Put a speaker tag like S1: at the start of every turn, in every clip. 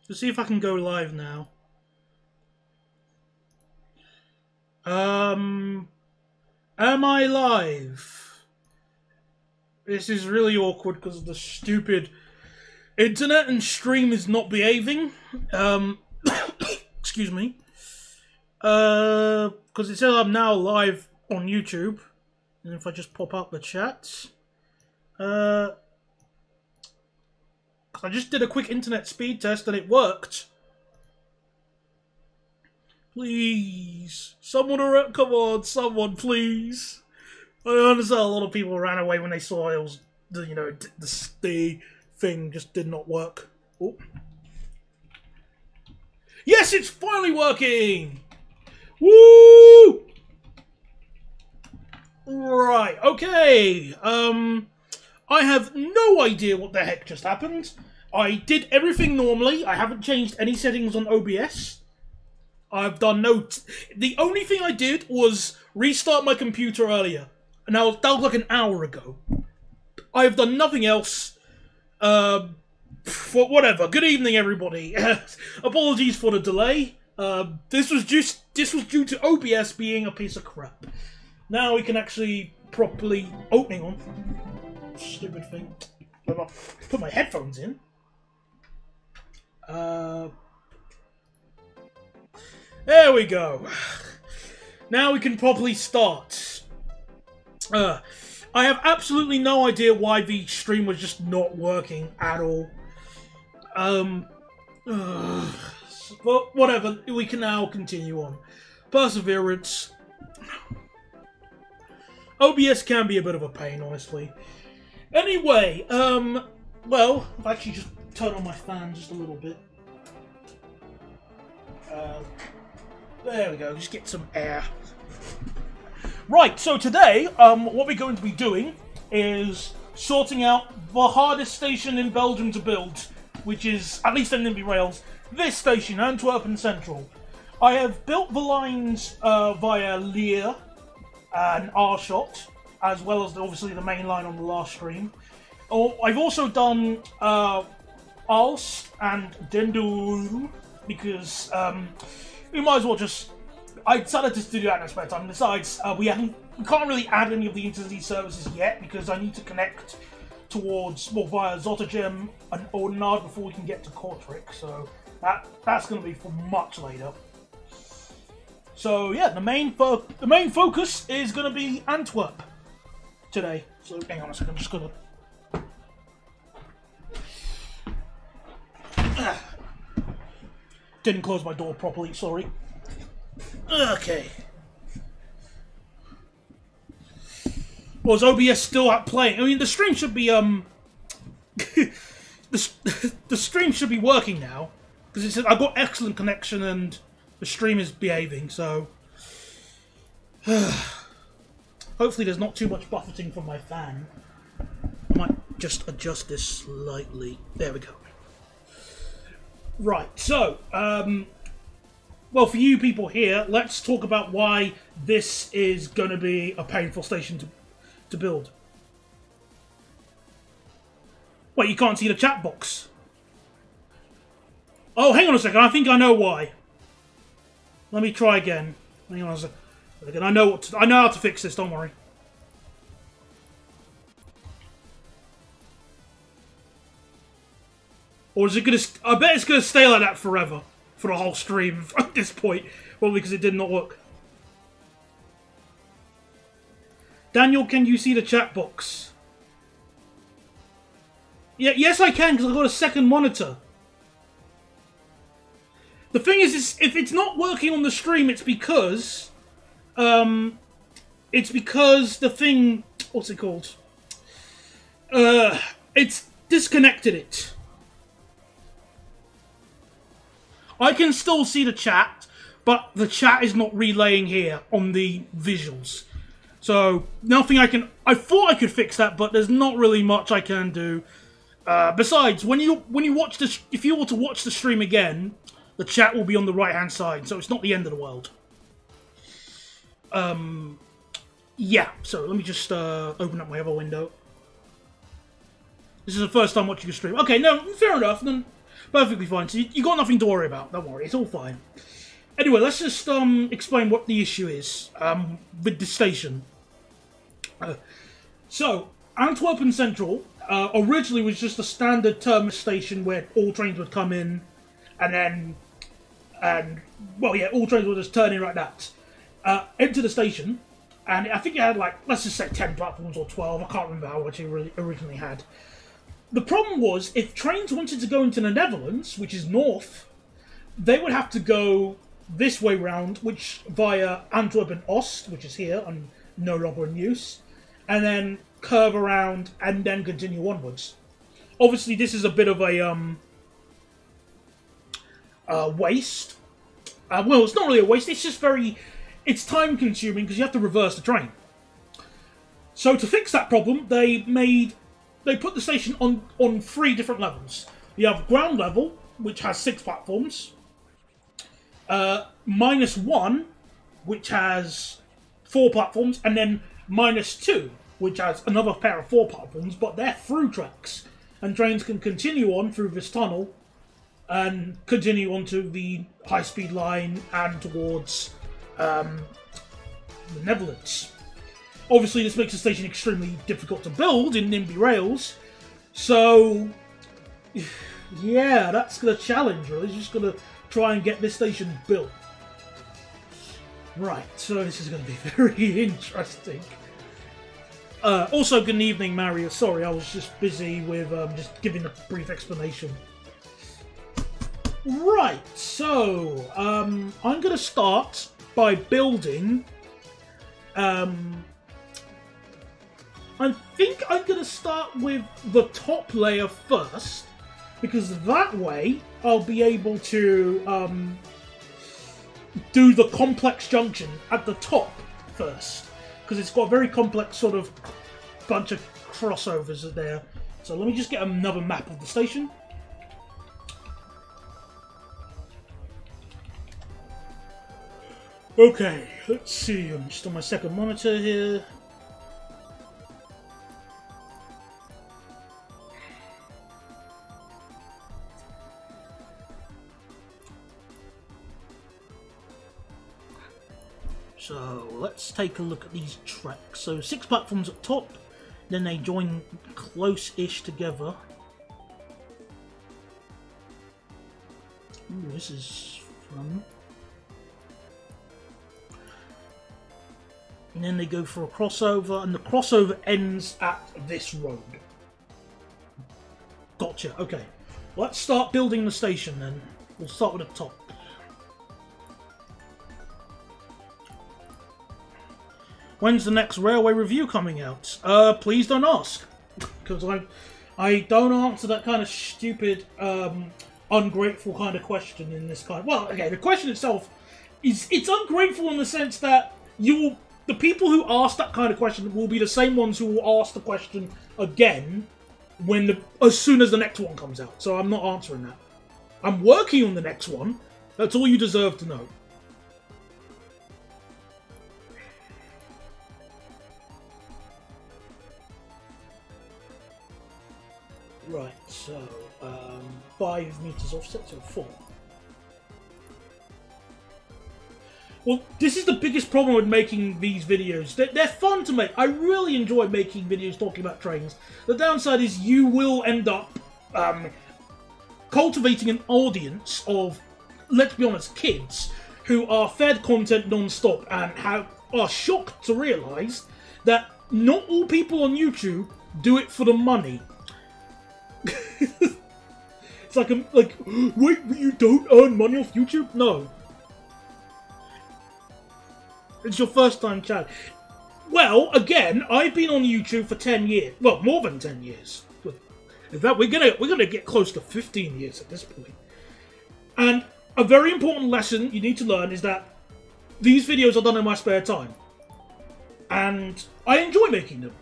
S1: Let's see if I can go live now. Am I live? This is really awkward because the stupid internet and stream is not behaving. Excuse me. Because it says I'm now live on YouTube. And if I just pop up the chat. I just did a quick internet speed test and it worked. Please. Someone around, come on, someone, please. I understand a lot of people ran away when they saw it was, you know, the thing just did not work. Oh. Yes, it's finally working! Woo! Right, okay. I have no idea what the heck just happened. I did everything normally. I haven't changed any settings on OBS. I've done no... The only thing I did was restart my computer earlier. Now, that was like an hour ago. I have done nothing else. For whatever. Good evening, everybody. Apologies for the delay. This was due to OBS being a piece of crap. Now we can actually properly... Oh, hang on. Stupid thing. I'll put my headphones in. There we go. Now we can properly start. I have absolutely no idea why the stream was just not working at all. But whatever, we can now continue on. Perseverance. OBS can be a bit of a pain, honestly. Anyway, well, I've actually just turned on my fan just a little bit. There we go, just get some air. Right, so today, what we're going to be doing is sorting out the hardest station in Belgium to build, which is, at least in Nimby Rails, this station, Antwerpen Central. I have built the lines via Leer and R-Shot, as well as obviously the main line on the last stream. I've also done Als and Dendu, because we might as well just... I decided to do that in a spare time. Besides, we can't really add any of the intercity services yet, because I need to connect towards, well, via Zottegem and Ordinard before we can get to Kortrijk, so that's going to be for much later. So yeah, the main focus is going to be Antwerp today. So hang on a second, I'm just going to... Didn't close my door properly, sorry. Okay. Well, is OBS still at playing? I mean, the stream should be, the stream should be working now. Because it says I've got excellent connection and the stream is behaving, so... Hopefully there's not too much buffeting from my fan. I might just adjust this slightly. There we go. Right, so, well, for you people here, let's talk about why this is going to be a painful station to build. Wait, you can't see the chat box? Oh, hang on a second, I think I know why. Let me try again. Hang on a second. I know how to fix this, don't worry. Or is it gonna... I bet it's gonna stay like that forever. For the whole stream at this point. Well, because it did not work. Daniel, can you see the chat box? Yeah, yes I can, because I've got a second monitor. The thing is, if it's not working on the stream, it's because... the thing... What's it called? It's disconnected it. I can still see the chat, but the chat is not relaying here on the visuals. So, nothing I can... I thought I could fix that, but there's not really much I can do. Besides, when you watch this... If you were to watch the stream again, the chat will be on the right-hand side, so it's not the end of the world. Yeah, so let me just open up my other window. This is the first time watching a stream. Okay, no, fair enough. Then Perfectly fine. So you got nothing to worry about. Don't worry, it's all fine. Anyway, let's just explain what the issue is with the station. So, Antwerpen Central originally was just a standard terminus station where all trains would come in, and well, yeah, all trains would just turn in like that. Enter the station, and I think it had, like, let's just say 10 platforms or 12. I can't remember how much it originally had. The problem was, if trains wanted to go into the Netherlands, which is north, they would have to go this way round, which via Antwerpen Oost, which is here and no longer in use, and then curve around and then continue onwards. Obviously, this is a bit of a waste. Well, it's not really a waste. It's just it's time consuming because you have to reverse the train. So to fix that problem, they put the station on 3 different levels. You have ground level, which has 6 platforms. -1, which has 4 platforms, and then -2, which has another pair of 4 platforms, but they're through tracks. And trains can continue on through this tunnel and continue onto the high-speed line and towards the Netherlands. Obviously, this makes the station extremely difficult to build in Nimby rails, so yeah, that's the challenge, really. It's just going to try and get this station built. Right, so this is going to be very interesting. Also, good evening, Mario. Sorry, I was just busy with just giving a brief explanation. Right, so I'm going to start by building. I think I'm going to start with the top layer first, because that way I'll be able to do the complex junction at the top first, because it's got a very complex sort of bunch of crossovers there. So let me just get another map of the station. Okay, let's see, I'm just on my second monitor here. So let's take a look at these tracks. So 6 platforms at top, then they join close-ish together. Ooh, this is fun. And then they go for a crossover, and the crossover ends at this road. Gotcha, okay. Let's start building the station then. We'll start with the top. When's the next railway review coming out? Please don't ask. Because I don't answer that kind of stupid, ungrateful kind of question in this kind. Well, okay, the question itself it's ungrateful in the sense that the people who ask that kind of question will be the same ones who will ask the question again as soon as the next one comes out. So I'm not answering that. I'm working on the next one. That's all you deserve to know. Right, so 5 meters offset, so 4. Well, this is the biggest problem with making these videos. They're fun to make. I really enjoy making videos talking about trains. The downside is you will end up cultivating an audience of, let's be honest, kids who are fed content non-stop and are shocked to realise that not all people on YouTube do it for the money. It's like, wait, you don't earn money off YouTube? No. It's your first time chat. Well, again, I've been on YouTube for 10 years. Well, more than 10 years. In fact, we're gonna get close to 15 years at this point. And a very important lesson you need to learn is that these videos are done in my spare time. And I enjoy making them.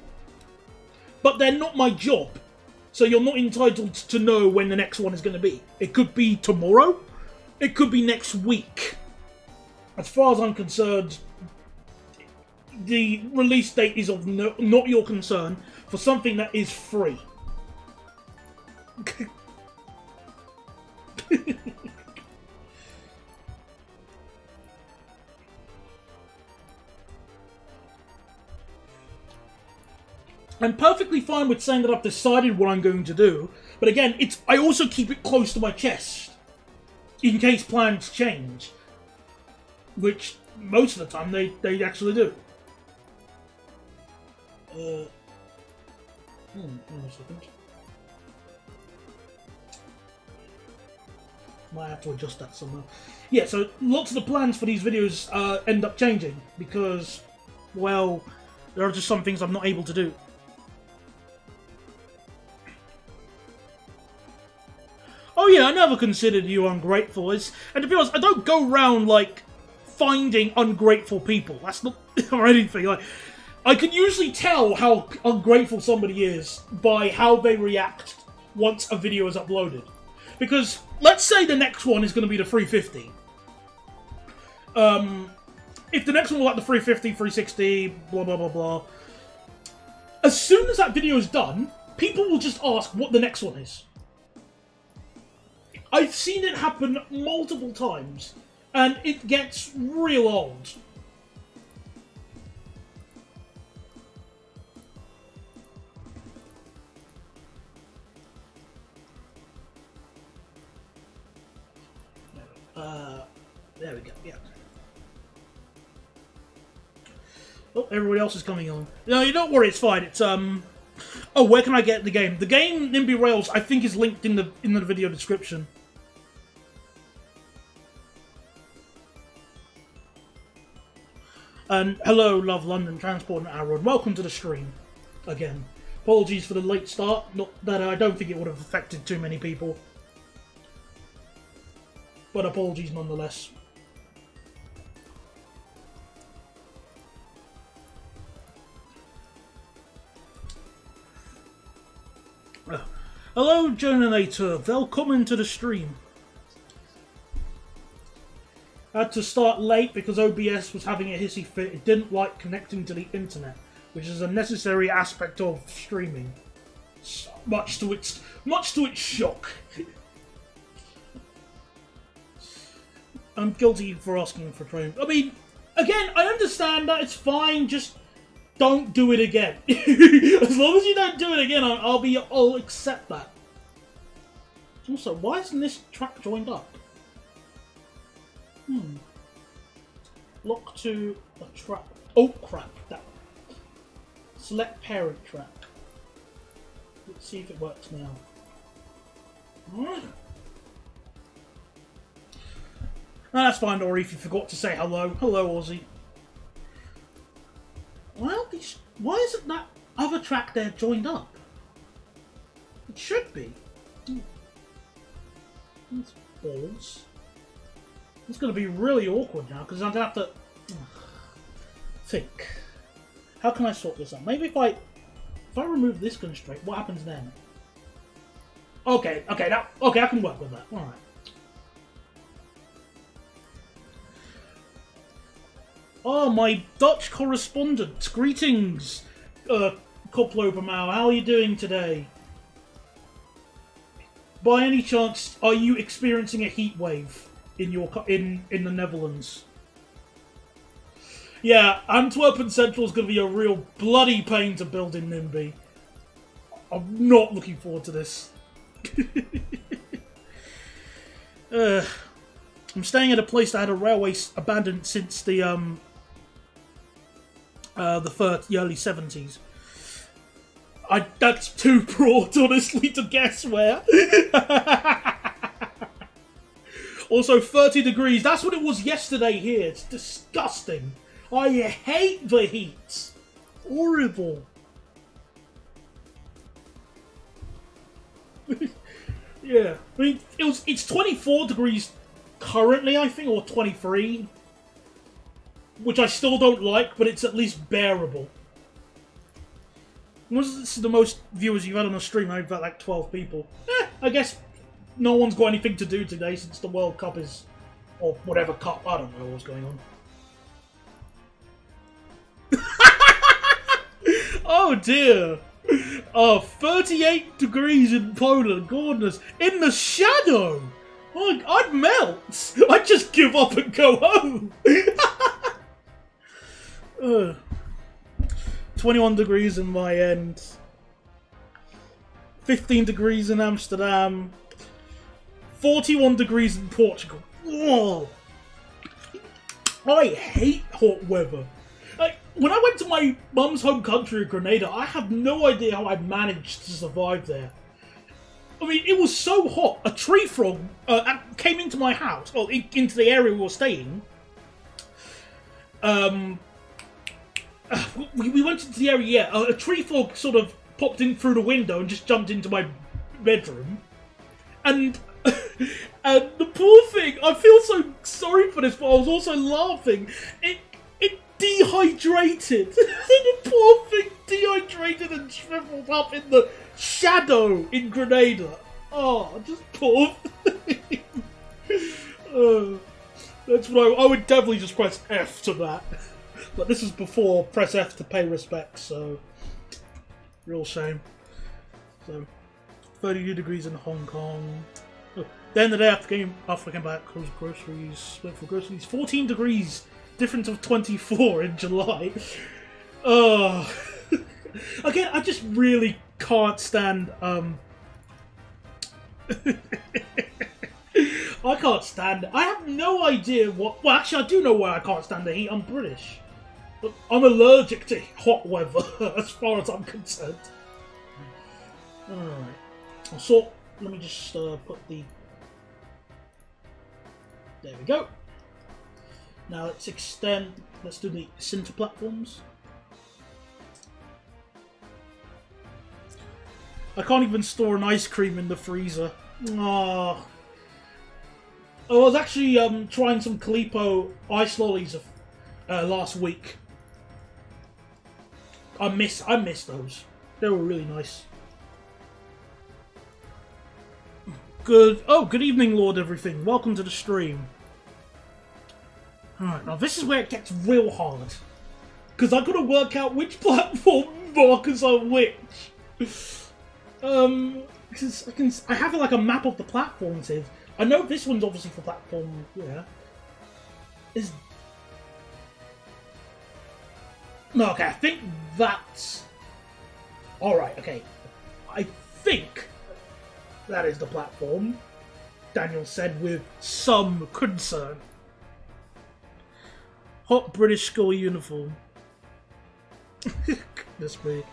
S1: But they're not my job. So you're not entitled to know when the next one is going to be. It could be tomorrow. It could be next week. As far as I'm concerned, the release date is of not your concern for something that is free. I'm perfectly fine with saying that I've decided what I'm going to do, but again, I also keep it close to my chest, in case plans change. Which, most of the time, they actually do. Hang on a second. Might have to adjust that somewhere. Yeah, so lots of the plans for these videos end up changing, because, well, there are just some things I'm not able to do. Oh yeah, I never considered you ungrateful. And to be honest, I don't go around, like, finding ungrateful people. That's not or anything. Like, I can usually tell how ungrateful somebody is by how they react once a video is uploaded. Because, let's say the next one is going to be the 350. If the next one was like the 350, 360, blah, blah, blah, blah. As soon as that video is done, people will just ask what the next one is. I've seen it happen multiple times, and it gets real old. There we go, yeah. Oh, everybody else is coming on. No, you don't worry, it's fine. It's, oh, where can I get the game? The game, Nimby Rails, I think is linked in the video description. And hello, Love London Transport and Arrow, and welcome to the stream again. Apologies for the late start, not that I don't think it would have affected too many people. But apologies nonetheless. Hello, Joninator. Welcome to the stream. I had to start late because OBS was having a hissy fit. It didn't like connecting to the internet, which is a necessary aspect of streaming. Much to its shock. I'm guilty for asking for training. I mean, again, I understand that it's fine. Just don't do it again. As long as you don't do it again, I'll accept that. Also, why isn't this track joined up? Lock to a track. Oh crap! That select parent track. Let's see if it works now. No, that's fine, or if you forgot to say hello. Hello, Aussie. Well, why isn't that other track there joined up? It should be. That's balls. It's going to be really awkward now, because I'm going to have to think. How can I sort this out? Maybe if I remove this constraint, what happens then? Okay, I can work with that. Alright. Oh, my Dutch correspondent. Greetings, Koplopermau. How are you doing today? By any chance, are you experiencing a heat wave in the Netherlands? Yeah, Antwerpen Central is going to be a real bloody pain to build in Nimby. I'm not looking forward to this. I'm staying at a place that had a railway abandoned since the early 70s. That's too broad, honestly, to guess where. Also, 30 degrees. That's what it was yesterday here. It's disgusting. I hate the heat. Horrible. Yeah. I mean, it's 24 degrees currently, I think, or 23. Which I still don't like, but it's at least bearable. This is the most viewers you've had on a stream. I've got like 12 people. I guess no one's got anything to do today since the World Cup is... or whatever cup. I don't know what's going on. Oh dear. Oh, 38 degrees in Poland. Goodness. In the shadow. I'd melt. I'd just give up and go home. 21 degrees in my end. 15 degrees in Amsterdam. 41 degrees in Portugal. Whoa. I hate hot weather. Like, when I went to my mum's home country of Grenada, I have no idea how I managed to survive there. I mean, it was so hot. A tree frog came into my house, or into the area we were staying. We went into the area, yeah. A tree frog sort of popped in through the window and just jumped into my bedroom. And, and the poor thing, I feel so sorry for this, but I was also laughing. It dehydrated. The poor thing dehydrated and shriveled up in the shadow in Grenada. Oh, just poor thing. That's what I would definitely just press F to that. But this is before press F to pay respects, so real shame. So 32 degrees in Hong Kong. Oh, then the day after I came back, went for groceries. 14 degrees, difference of 24 in July. Again, I just really can't stand. I can't stand it. I have no idea what. Well, actually, I do know why I can't stand the heat. I'm British. But I'm allergic to hot weather, as far as I'm concerned. Alright. So, let me just put the. There we go. Now let's extend. Let's do the center platforms. I can't even store an ice cream in the freezer. Oh. I was actually trying some Calippo ice lollies last week. I miss those. They were really nice. Good evening, Lord Everything. Welcome to the stream. Alright, now this is where it gets real hard. Because I've got to work out which platform markers are which. Because I have like a map of the platforms here. I know this one's obviously for platform, yeah. No, okay, I think that's... Alright, okay. I think that is the platform, Daniel said with some concern. Hot British school uniform. Goodness me.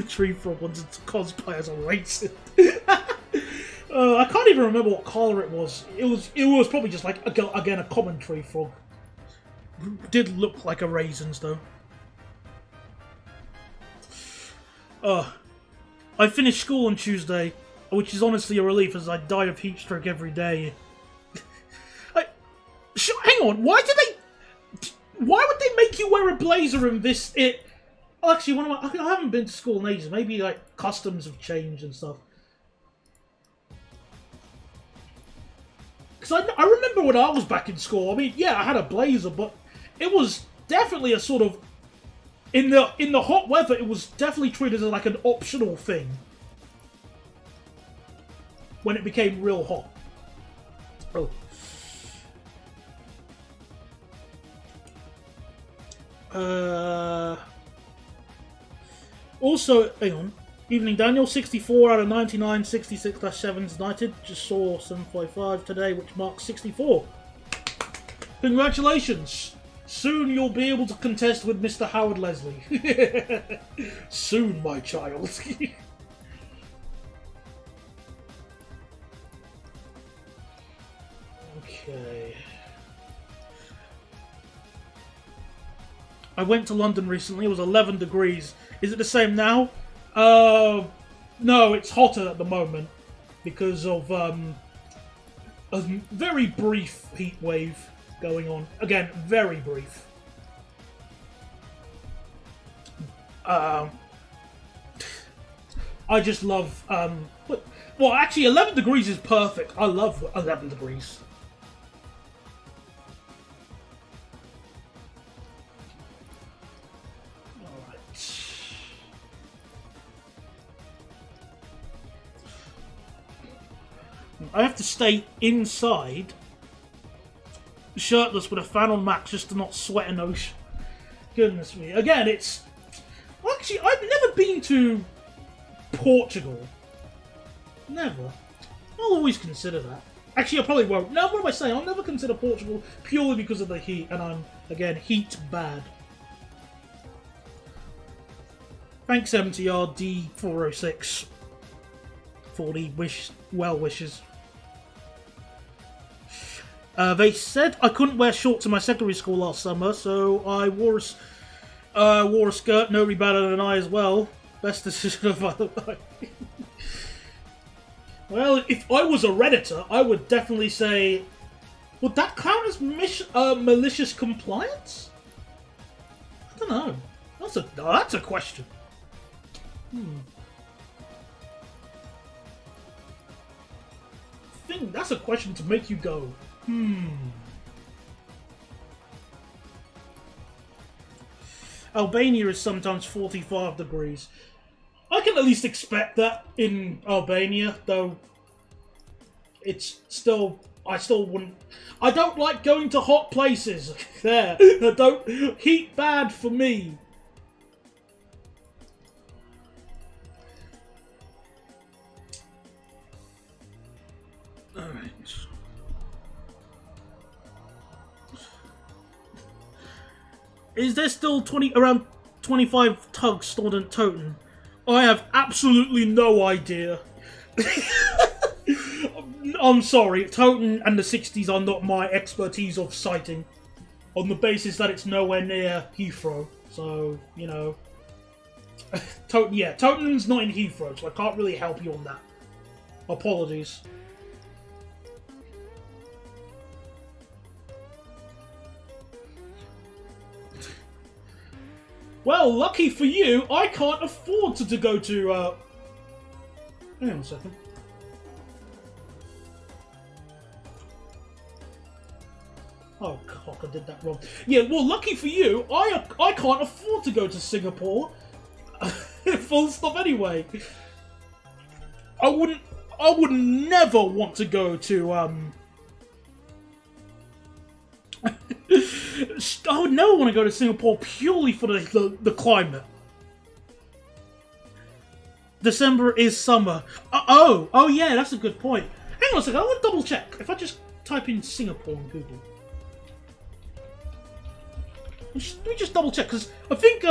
S1: Tree Frog wanted to cosplay as a racist. I can't even remember what colour it was. It was probably just like, again, a common tree frog. Did look like a raisins though. I finished school on Tuesday, which is honestly a relief as I die of heat stroke every day. Hang on, why would they make you wear a blazer in this? Actually, I haven't been to school in ages. Maybe like customs have changed and stuff. Because I remember when I was back in school. I mean, yeah, I had a blazer, but it was definitely a sort of in the hot weather. It was definitely treated as like an optional thing when it became real hot. Oh. Also, hang on. Evening, Daniel. 64 out of 99, 66/7's United. Just saw 755 today, which marks 64. Congratulations. Soon you'll be able to contest with Mr. Howard Leslie. Soon, my child. Okay. I went to London recently. It was 11 degrees. Is it the same now? No, it's hotter at the moment because of a very brief heat wave going on. Again, very brief. I just love. Well, actually, 11 degrees is perfect. I love 11 degrees. I have to stay inside, shirtless with a fan on max just to not sweat an ocean. Goodness me. Again, it's... Actually, I've never been to Portugal. Never. I'll always consider that. Actually, I probably won't. No, what am I saying? I'll never consider Portugal purely because of the heat, and I'm, again, heat bad. Thanks, MTR D406, for the well wishes. They said I couldn't wear shorts in my secondary school last summer, so I wore a skirt. Nobody better than I as well. Best decision of my life. Well, if I was a Redditor, I would definitely say, would that count as malicious compliance? I don't know. That's a question. I think that's a question to make you go, Albania is sometimes 45 degrees. I can at least expect that in Albania, though it's still... I still wouldn't... I don't like going to hot places. There. Don't... Heat bad for me. Alright. Is there still around 25 tugs stored in Toten? I have absolutely no idea. I'm sorry, Toten and the 60s are not my expertise of sighting, on the basis that it's nowhere near Heathrow. So, you know, Toten's not in Heathrow, so I can't really help you on that. Apologies. Well, lucky for you, I can't afford to go to, hang on a second. Oh, cock, I did that wrong. Yeah, well, lucky for you, I can't afford to go to Singapore. Full stop anyway. I would never want to go to, I would never want to go to Singapore purely for the climate. December is summer. Oh yeah, that's a good point. Hang on a second, I want to double check. If I just type in Singapore on Google. Let me just double check, because I think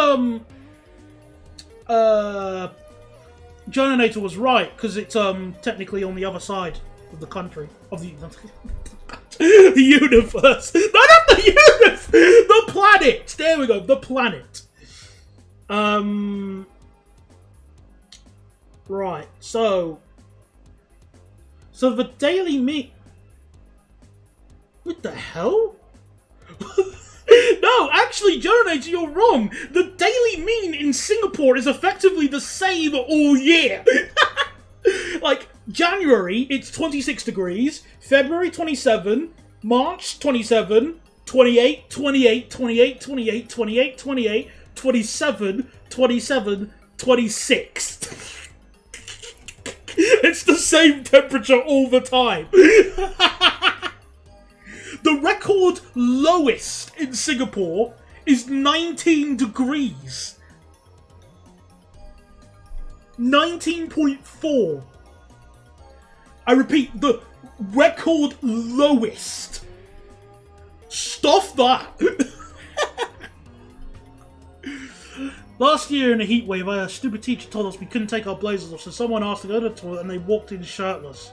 S1: Joninator was right, because it's technically on the other side of the country. Of the the universe. No, not the universe! The planet! There we go, the planet. Right, so the Daily Meat... What the hell? No, actually, Joninator, you're wrong. The daily mean in Singapore is effectively the same all year. Like, January, it's 26 degrees. February, 27. March, 27. 28, 28, 28, 28, 28, 28, 27, 27, 26. It's the same temperature all the time. The record lowest in Singapore is 19 degrees. 19.4. I repeat, the record lowest. Stuff that. Last year in a heat wave, a stupid teacher told us we couldn't take our blazers off, so someone asked to go to the toilet and they walked in shirtless.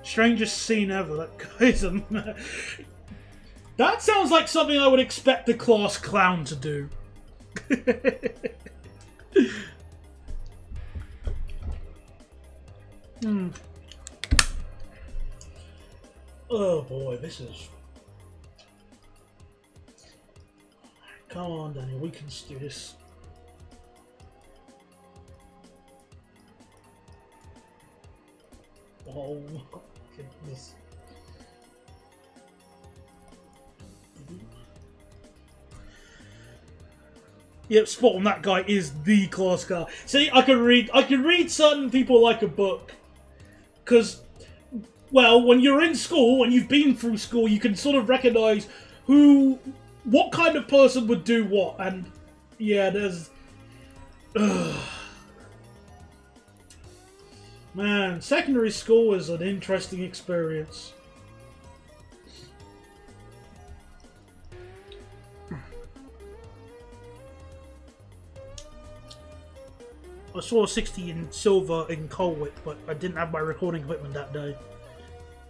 S1: Strangest scene ever. That guy's a... That sounds like something I would expect the class clown to do. Oh boy, this is... Come on, Daniel, we can do this. Oh my goodness. Yep, spot on. That guy is the class car. See, I can read certain people like a book, because Well, when you're in school, when you've been through school, you can sort of recognise what kind of person would do what, and yeah, there's... Man, secondary school is an interesting experience. I saw a 60 in silver in Colwick, but I didn't have my recording equipment that day.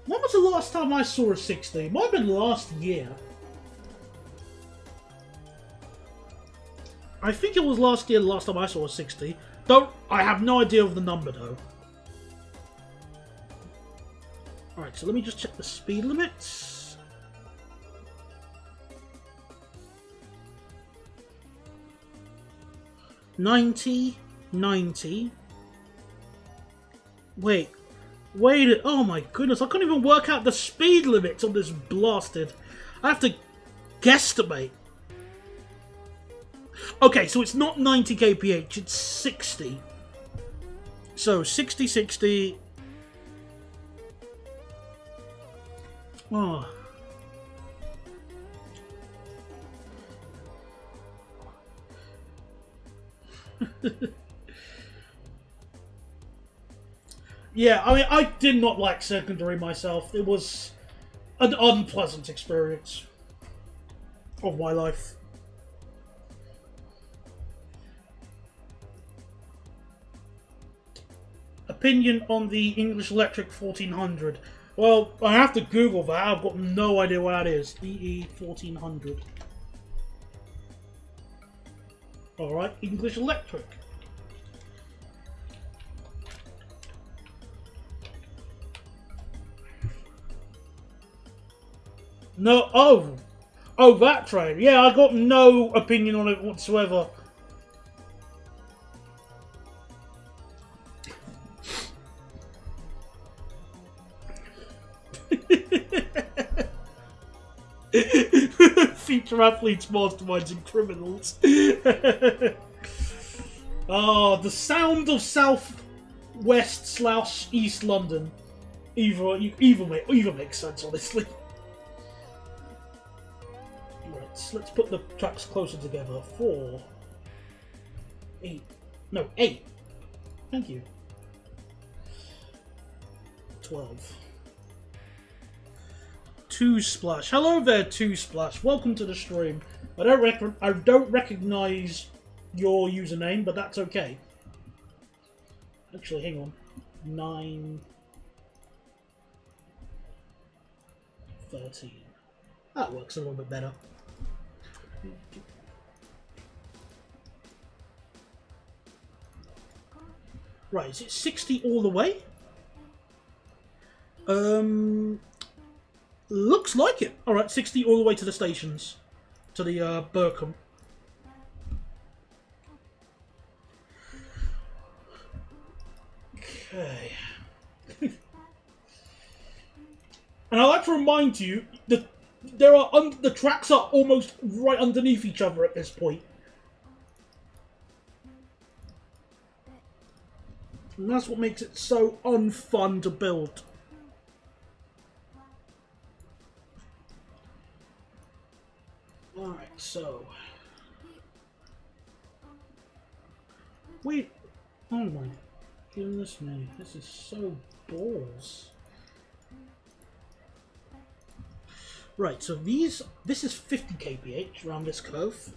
S1: When was the last time I saw a 60? It might have been last year. I think it was last year the last time I saw a 60. I have no idea of the number though. Alright, so let me just check the speed limits. $90. Wait, oh my goodness, I couldn't even work out the speed limits on this blasted. I have to guesstimate. Okay, so it's not 90 kph, it's 60. So 60. Oh. Yeah, I mean, I did not like secondary myself. It was an unpleasant experience of my life. Opinion on the English Electric 1400. Well, I have to Google that. I've got no idea what that is. EE 1400. Alright, English Electric. No, oh, that train. Yeah, I got no opinion on it whatsoever. Future athletes, masterminds, and criminals. Oh, the sound of South-West/East London. Either makes sense, honestly. Right, so let's put the tracks closer together. 4, 8. No, 8. Thank you. 12. 2Splash. Hello there, 2Splash. Welcome to the stream. I don't recognize your username, but that's okay. Actually, hang on. 9, 13. That works a little bit better. Right, is it 60 all the way? Looks like it. Alright, 60 all the way to the stations. To the, Burkham. Okay. And I'd like to remind you that the tracks are almost right underneath each other at this point. And that's what makes it so unfun to build. Alright, so... Wait, oh my goodness me, this is so balls. Right, so this is 50 kph around this curve.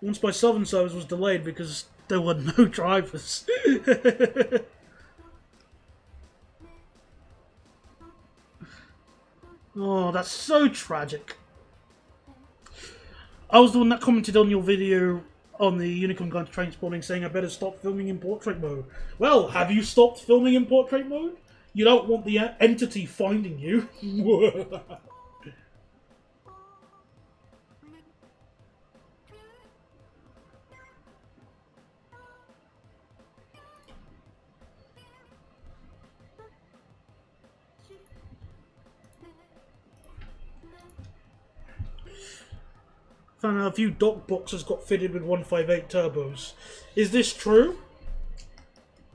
S1: Once my southern service was delayed because there were no drivers. Oh, that's so tragic. I was the one that commented on your video on the Unicorn Guide to Trainspotting saying I better stop filming in portrait mode. Well, have you stopped filming in portrait mode? You don't want the entity finding you. Found out a few dock boxes got fitted with 158 turbos. Is this true?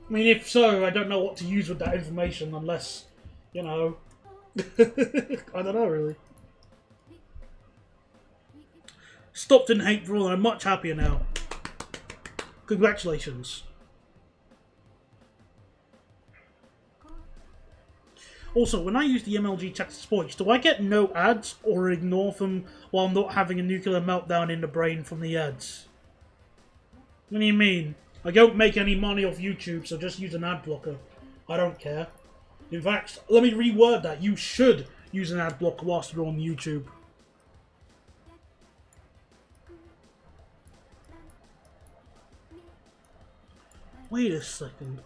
S1: I mean, if so, I don't know what to use with that information unless, you know... I don't know, really. Stopped in April and I'm much happier now. Congratulations. Also, when I use the MLG text speech, do I get no ads or ignore them while not having a nuclear meltdown in the brain from the ads? What do you mean? I don't make any money off YouTube, so just use an ad blocker. I don't care. In fact, let me reword that. You should use an ad blocker whilst you're on YouTube. Wait a second.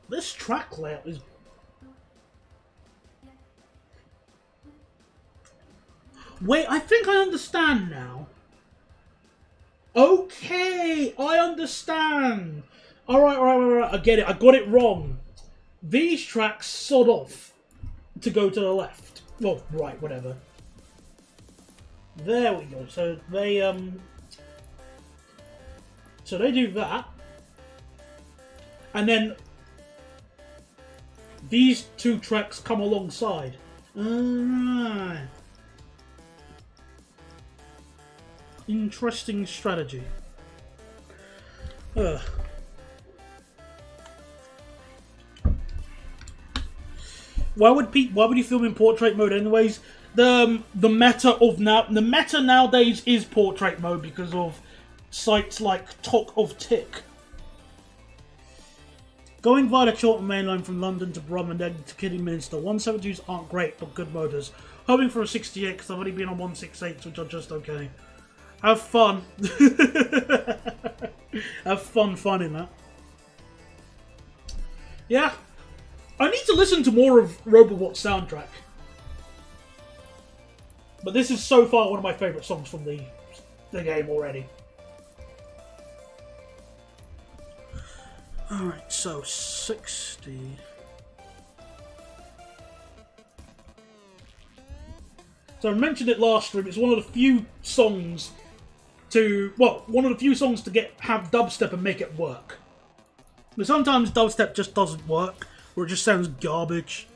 S1: This track layout is... Wait, I think I understand now. Okay, I understand. Alright, I get it. I got it wrong. These tracks sod off to go to the left. Well, right, whatever. There we go. So they do that. And then these two tracks come alongside. Alright. Interesting strategy. Why would you film in portrait mode anyways? The meta nowadays is portrait mode because of sites like Talk of Tick. Going via the short main line from London to Brum and then to Kidderminster, 172s aren't great but good motors. Hoping for a 68 because I've only been on 168s which are just okay. Have fun. Have fun in that. Yeah. I need to listen to more of Robobot's soundtrack. But this is so far one of my favourite songs from the game already. Alright, so 60. So I mentioned it last stream, it's one of the few songs to have dubstep and make it work. But sometimes dubstep just doesn't work, or it just sounds garbage.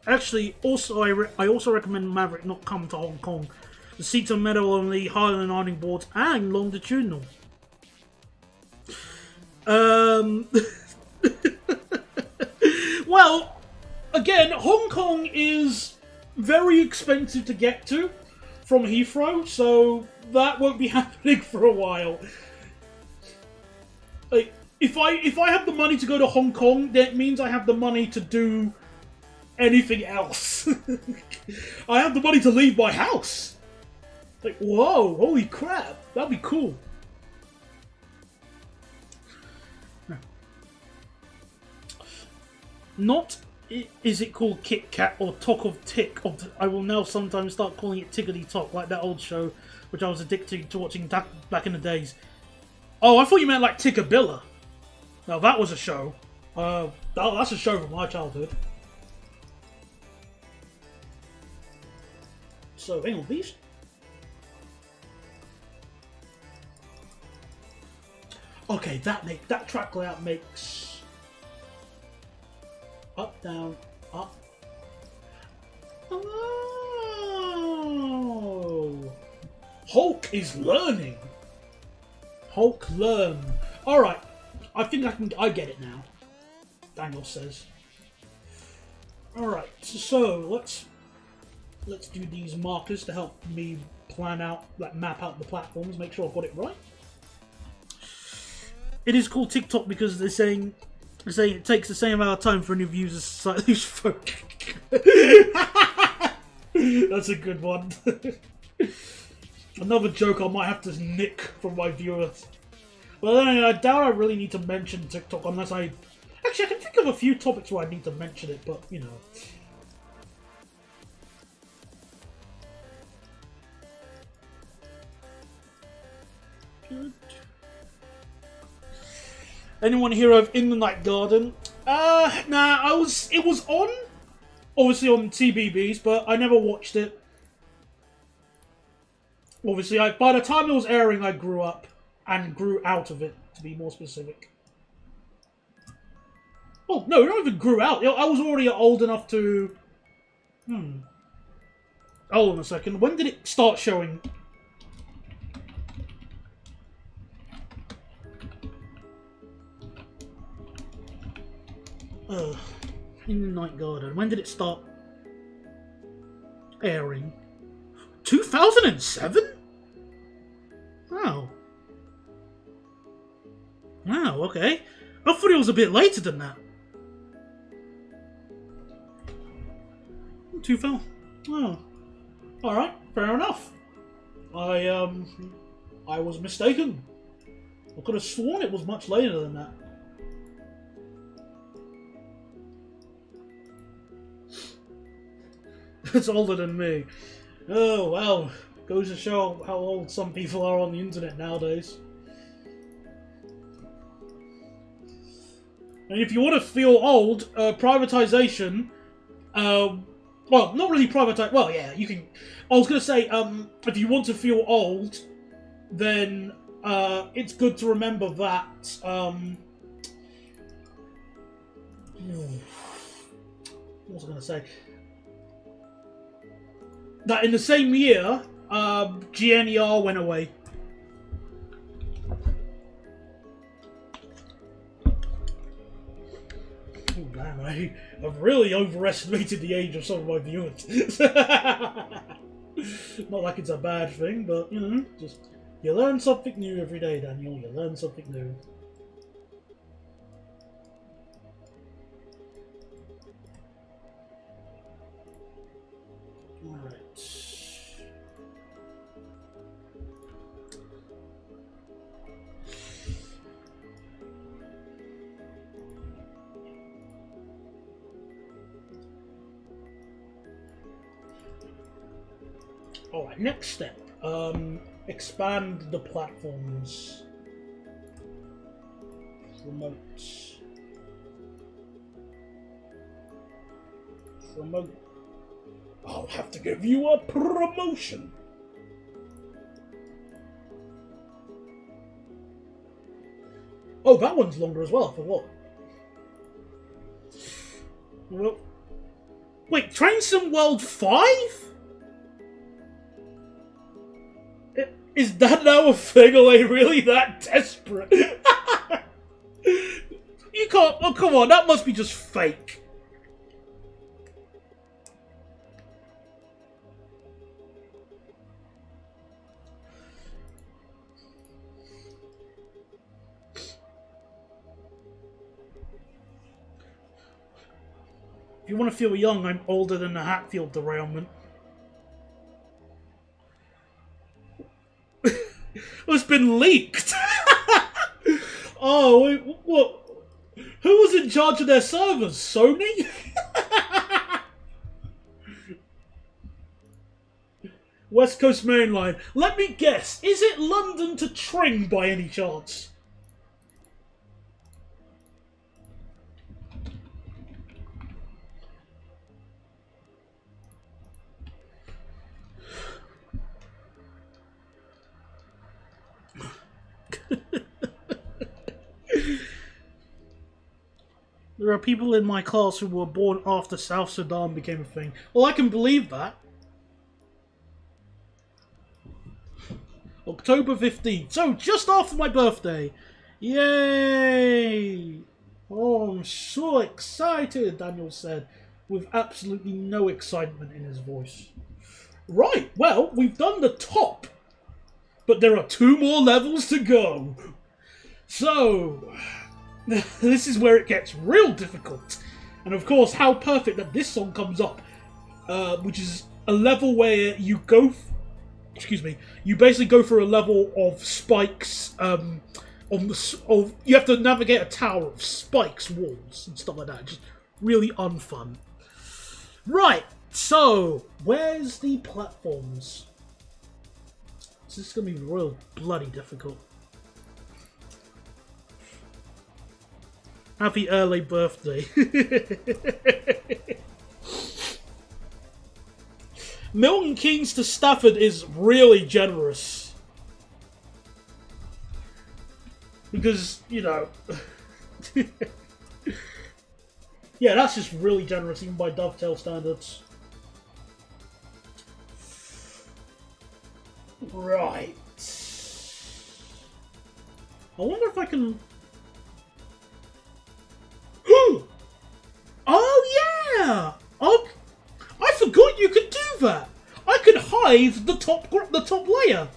S1: Actually, I also recommend Maverick not come to Hong Kong. The seats are metal on the Highland ironing boards and longitudinal. Well, again, Hong Kong is very expensive to get to from Heathrow, so that won't be happening for a while. Like, if I have the money to go to Hong Kong, that means I have the money to do anything else. I have the money to leave my house. Like, whoa, holy crap, that'd be cool. Not is it called Kit Kat or Talk of Tick. I will now sometimes start calling it Tickety Tock, like that old show which I was addicted to watching back in the days. Oh, I thought you meant like Tickabilla. Now that was a show. That's a show from my childhood. So, hang on, these... Okay, that track layout makes... Up, down, up. Oh! Hulk is learning! Hulk learn. Alright, I think I get it now. Daniel says. Alright, so let's do these markers to help me plan out, like map out the platforms, make sure I've got it right. It is called TikTok because they're saying it takes the same amount of time for any views as slightly folk. That's a good one. Another joke I might have to nick from my viewers. But then I doubt I really need to mention TikTok unless I... Actually, I can think of a few topics where I need to mention it, but, you know. Good. Anyone here of In the Night Garden? Nah, it was on, obviously on TBBs, but I never watched it. Obviously, by the time it was airing, I grew up and grew out of it, to be more specific. Oh, no, not even grew out. I was already old enough to... Hold on a second. When did it start showing? In the Night Garden. When did it start airing? 2007? Wow. Wow, okay. I thought it was a bit later than that. 2000. Oh. Alright, fair enough. I was mistaken. I could have sworn it was much later than that. It's older than me. Oh, well. Goes to show how old some people are on the internet nowadays. And if you want to feel old, privatization... well, not really privatization... Well, yeah, you can... I was going to say, if you want to feel old, then it's good to remember that... what was I going to say? That in the same year, GNER went away. Oh, damn, I've really overestimated the age of some of my viewers. Not like it's a bad thing, but, you know, just... You learn something new every day, Daniel. You learn something new. Alright. Alright, next step. Expand the platforms. Promote. Promote. I'll have to give you a promotion. Oh, that one's longer as well, for what? Well, wait, Train Sim World 5? Is that now a thing? Are they really that desperate? You can't... Oh, come on, that must be just fake. If you want to feel young, I'm older than the Hatfield derailment. It's been leaked! Oh, wait, what? Who was in charge of their servers? Sony? West Coast Main Line. Let me guess, is it London to Tring by any chance? There are people in my class who were born after South Sudan became a thing. Well, I can believe that. October 15th. So, just after my birthday. Yay! Oh, I'm so excited, Daniel said, with absolutely no excitement in his voice. Right, well, we've done the top. But there are 2 more levels to go. So... this is where it gets real difficult. And of course, how perfect that this song comes up. Which is a level where you go... excuse me. You basically go through a level of spikes. You have to navigate a tower of spikes, walls, and stuff like that. Just really unfun. Right. So, where's the platforms? This is going to be real bloody difficult. Happy early birthday. Milton Keynes to Stafford is really generous. Because, you know... yeah, that's just really generous, even by Dovetail standards. Right. I wonder if I can... Oh, yeah! I forgot you could do that! I can hide the top layer!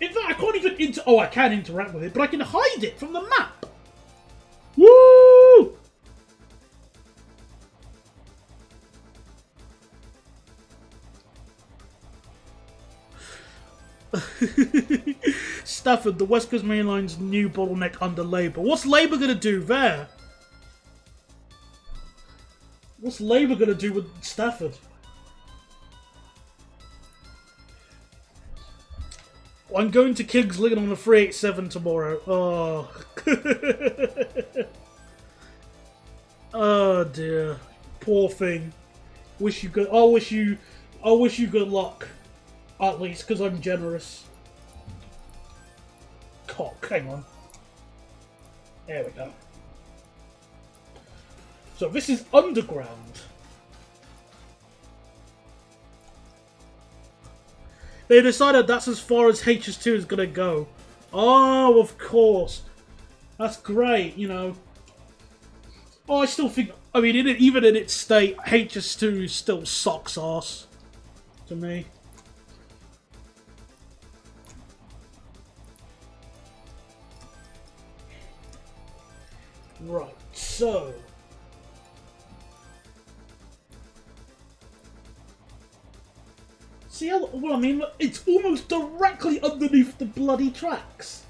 S1: In fact, I can't even oh, I can interact with it, but I can hide it from the map! Woo! Stafford, the West Coast Main Line's new bottleneck under Labour. What's Labour going to do there? What's Labour going to do with Stafford? I'm going to King's Lynn on a 387 tomorrow. Oh. Oh dear. Poor thing. Wish you good. I wish you good luck. At least, because I'm generous. Cock, hang on. There we go. So this is underground. They decided that's as far as HS2 is gonna go. Oh, of course. That's great, you know. Oh, I still think... I mean, even in its state, HS2 still sucks ass. To me. Right, so... See how, well, I mean, it's almost directly underneath the bloody tracks.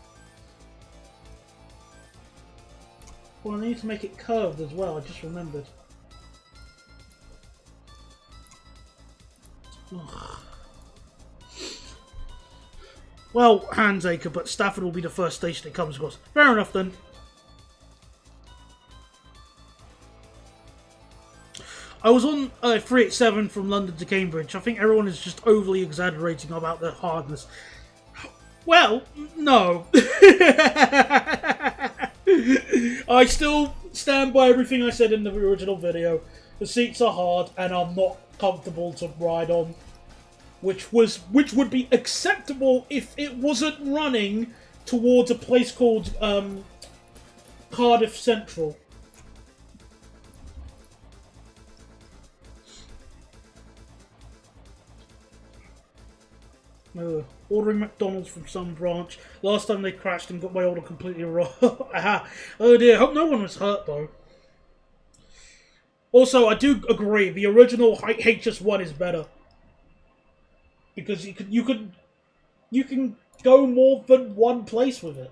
S1: Well, I need to make it curved as well, I just remembered. Ugh. Well, Handsacre, but Stafford will be the first station it comes across. Fair enough then. I was on 387 from London to Cambridge. I think everyone is just overly exaggerating about the hardness. Well, no. I still stand by everything I said in the original video. The seats are hard and are not comfortable to ride on. Which would be acceptable if it wasn't running towards a place called Cardiff Central. Ordering McDonald's from some branch. Last time they crashed and got my order completely wrong. Aha. Oh dear, hope no one was hurt though. Also, I do agree, the original HS1 is better. Because you can go more than one place with it.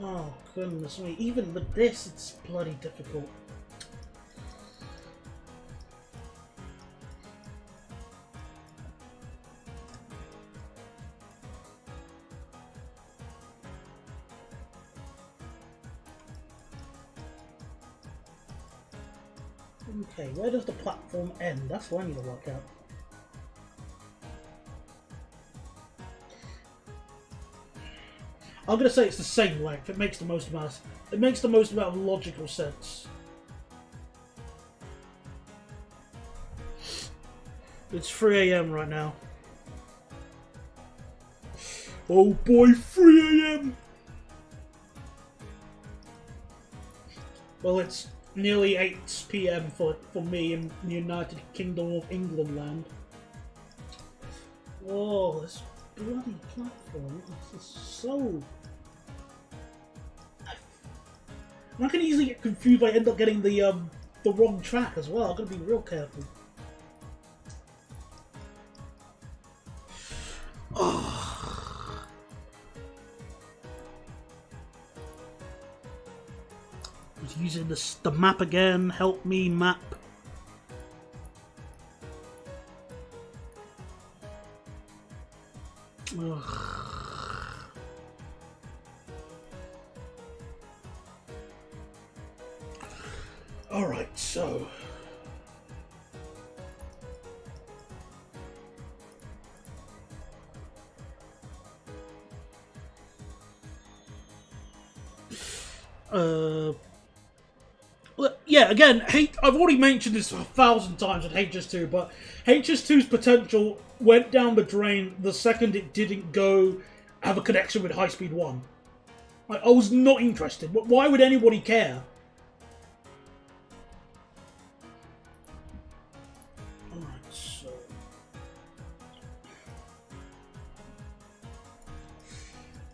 S1: Oh, goodness me. Even with this, it's bloody difficult. Okay, where does the platform end? That's what I need to work out. I'm gonna say it's the same length. It makes the most amount. It makes the most amount of logical sense. It's 3 AM right now. Oh boy, 3 AM! Well, it's nearly 8 PM for me in the United Kingdom of England land. Oh, this bloody platform is so... I can easily get confused by end up getting the wrong track as well. I've got to be real careful. Oh. Just using the map again. Help me map. Ugh. Alright, so... yeah, again, I've already mentioned this 1,000 times with HS2, but HS2's potential went down the drain the second it didn't have a connection with High Speed 1. Like, I was not interested. Why would anybody care? Alright, so...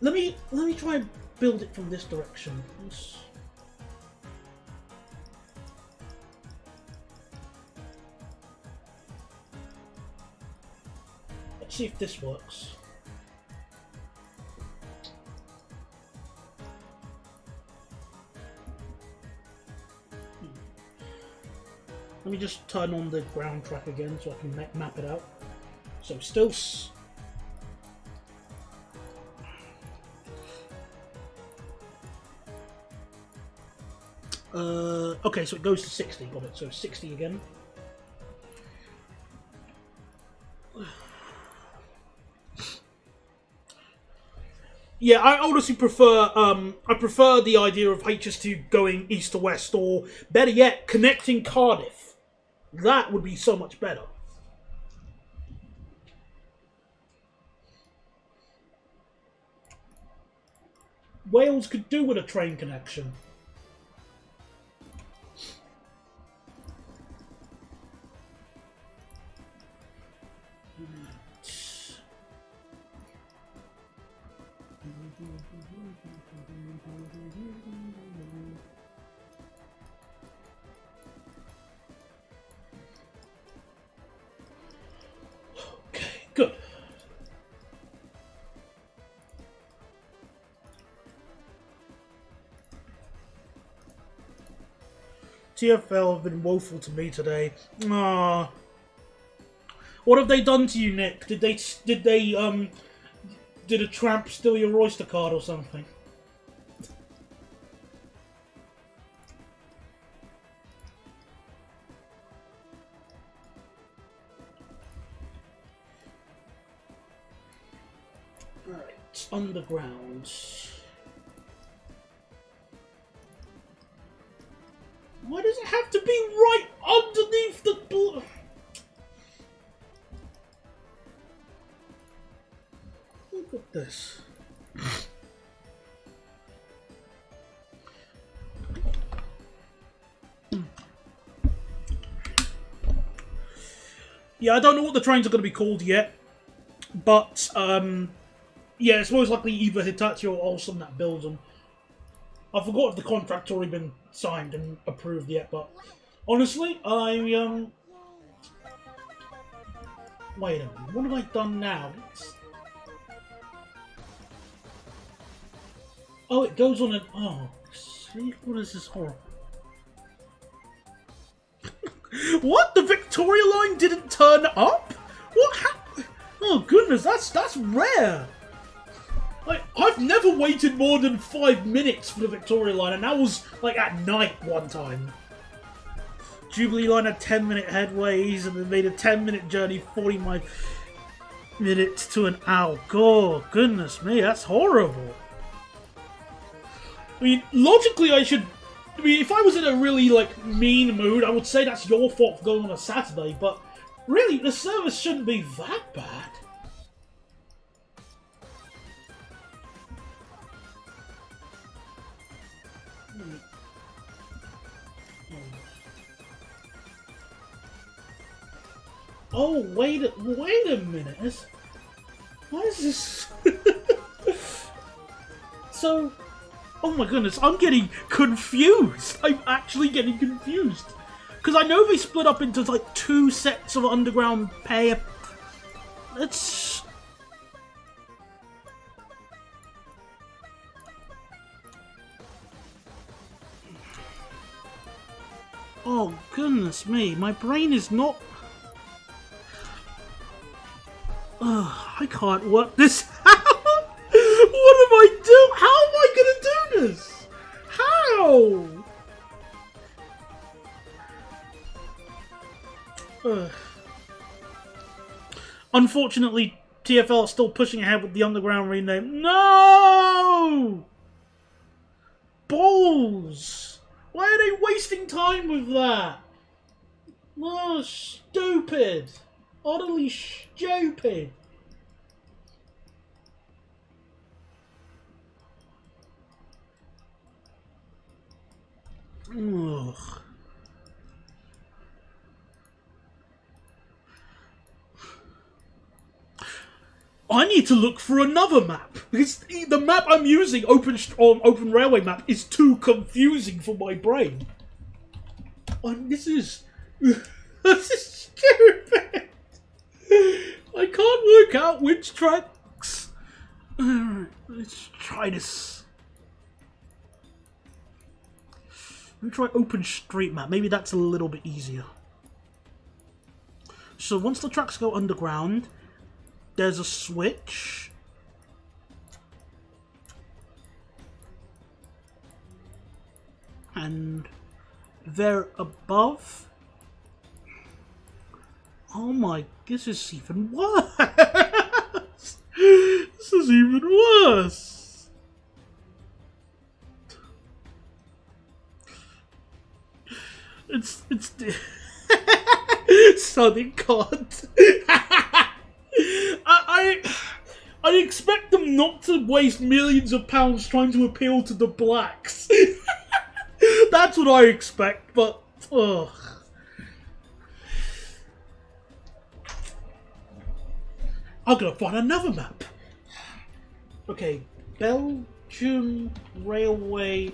S1: Let me try and build it from this direction. Let's see if this works. Let me just turn on the ground track again so I can map it out. So still... okay, so it goes to 60, got it. So 60 again. Yeah, I honestly prefer, I prefer the idea of HS2 going east to west, or better yet, connecting Cardiff. That would be so much better. Wales could do with a train connection. Okay, good. TFL have been woeful to me today. Ah. What have they done to you, Nick? Did a tramp steal your Oyster card or something? Alright, underground. Why does it have to be right underneath the door? Look at this. Yeah, I don't know what the trains are going to be called yet, but yeah, it's most likely either Hitachi or Olsen that builds them. I forgot if the contract's already been signed and approved yet, but honestly, wait a minute, what have I done now? Oh, it goes on an... Oh, see? What is this horror? What? The Victoria line didn't turn up? What happened? Oh, goodness, that's rare. Like, I've never waited more than 5 minutes for the Victoria line, and that was, like, at night one time. Jubilee line had 10-minute headways, and they made a 10-minute journey, 45 minutes to an hour. God, goodness me, that's horrible. I mean, logically if I was in a really, like, mean mood, I would say that's your fault for going on a Saturday, but really, the service shouldn't be that bad. Oh, wait a minute. Why is this... So... Oh my goodness, I'm getting confused. I'm actually getting confused. Because I know they split up into, like, 2 sets of underground pay. It's... Oh, goodness me. My brain is not... I can't work this out. What am I doing? How am I going to do this? How? Unfortunately, TFL is still pushing ahead with the underground rename. No! Balls! Why are they wasting time with that? Oh, stupid! Utterly stupid! Ugh. I need to look for another map because the map I'm using, Open Railway map, is too confusing for my brain. This is stupid. I can't work out which tracks. Alright, let's try this. Let me try Open Street Map. Maybe that's a little bit easier. So once the tracks go underground, there's a switch. And there above. Oh my, this is even worse. This is even worse. It's Southern God. I expect them not to waste millions of pounds trying to appeal to the blacks. That's what I expect, but ugh. I'm gonna find another map. Okay, Belgium railway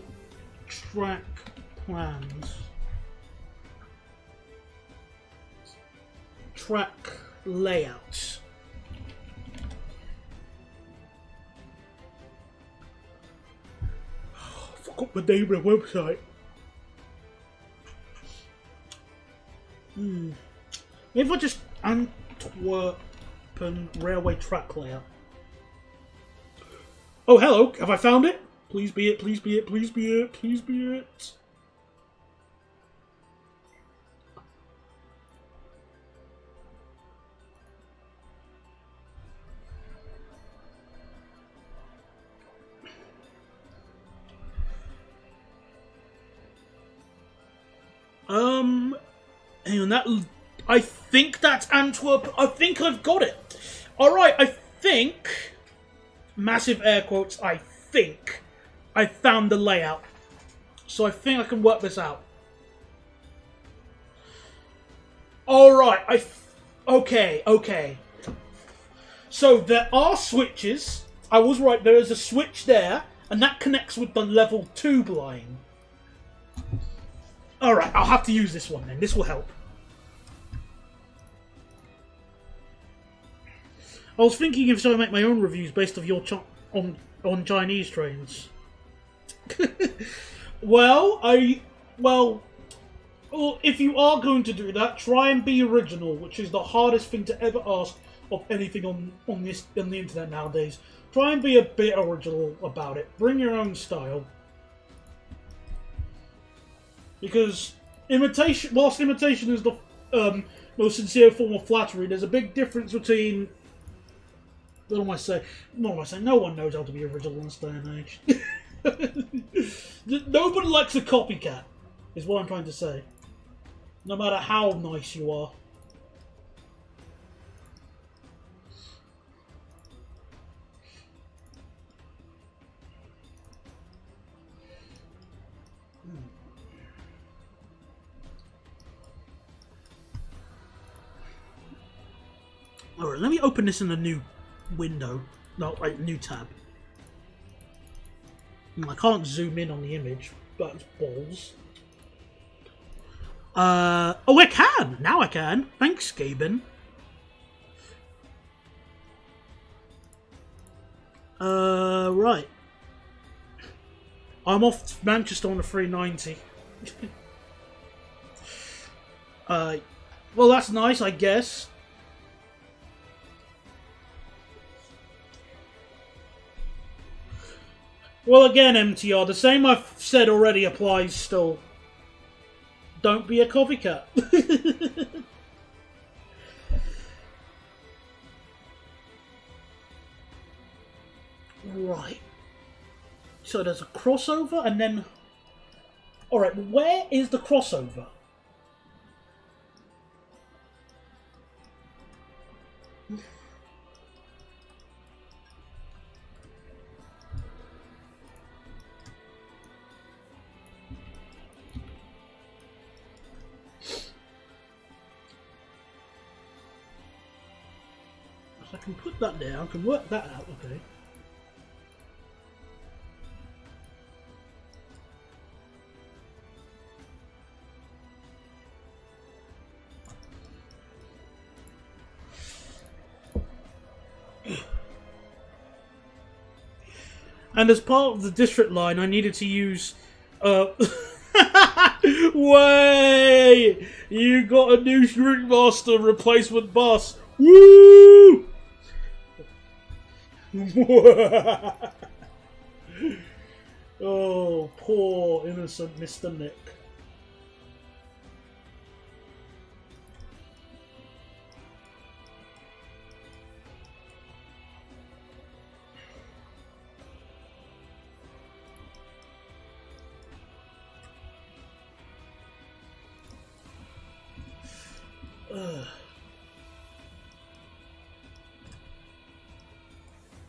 S1: track plans. Track layouts. I forgot the name of the website. Maybe if I just Antwerpen railway track layout. Oh, hello. Have I found it? Please be it, please be it, please be it, please be it. Hang on, that... I think that's Antwerp. I think I've got it. Alright, I think... Massive air quotes, I think I found the layout. So I think I can work this out. Alright, okay. So there are switches. I was right, there is a switch there, and that connects with the level 2 line. Alright, I'll have to use this one then. This will help. I was thinking if I make my own reviews based off your on Chinese trains. well, if you are going to do that, try and be original, which is the hardest thing to ever ask of anything on the internet nowadays. Try and be a bit original about it. Bring your own style. Because whilst imitation is the most sincere form of flattery, there's a big difference between... What am I saying? No one knows how to be original in this day and age. Nobody likes a copycat, is what I'm trying to say. No matter how nice you are. Alright, let me open this in a new window. No, wait, new tab. I can't zoom in on the image, but it's balls. Oh, I can! Now I can! Thanks, Gaben. Right. I'm off to Manchester on the 390. Well, that's nice, I guess. Well, again, MTR, the same I've said already applies still. Don't be a copycat. Right. So there's a crossover, and then... Alright, where is the crossover? I can put that there, I can work that out, okay. And as part of the district line, I needed to use... Way! You got a new Shrinkmaster replacement bus! Woo! Oh, poor innocent Mr. Nick.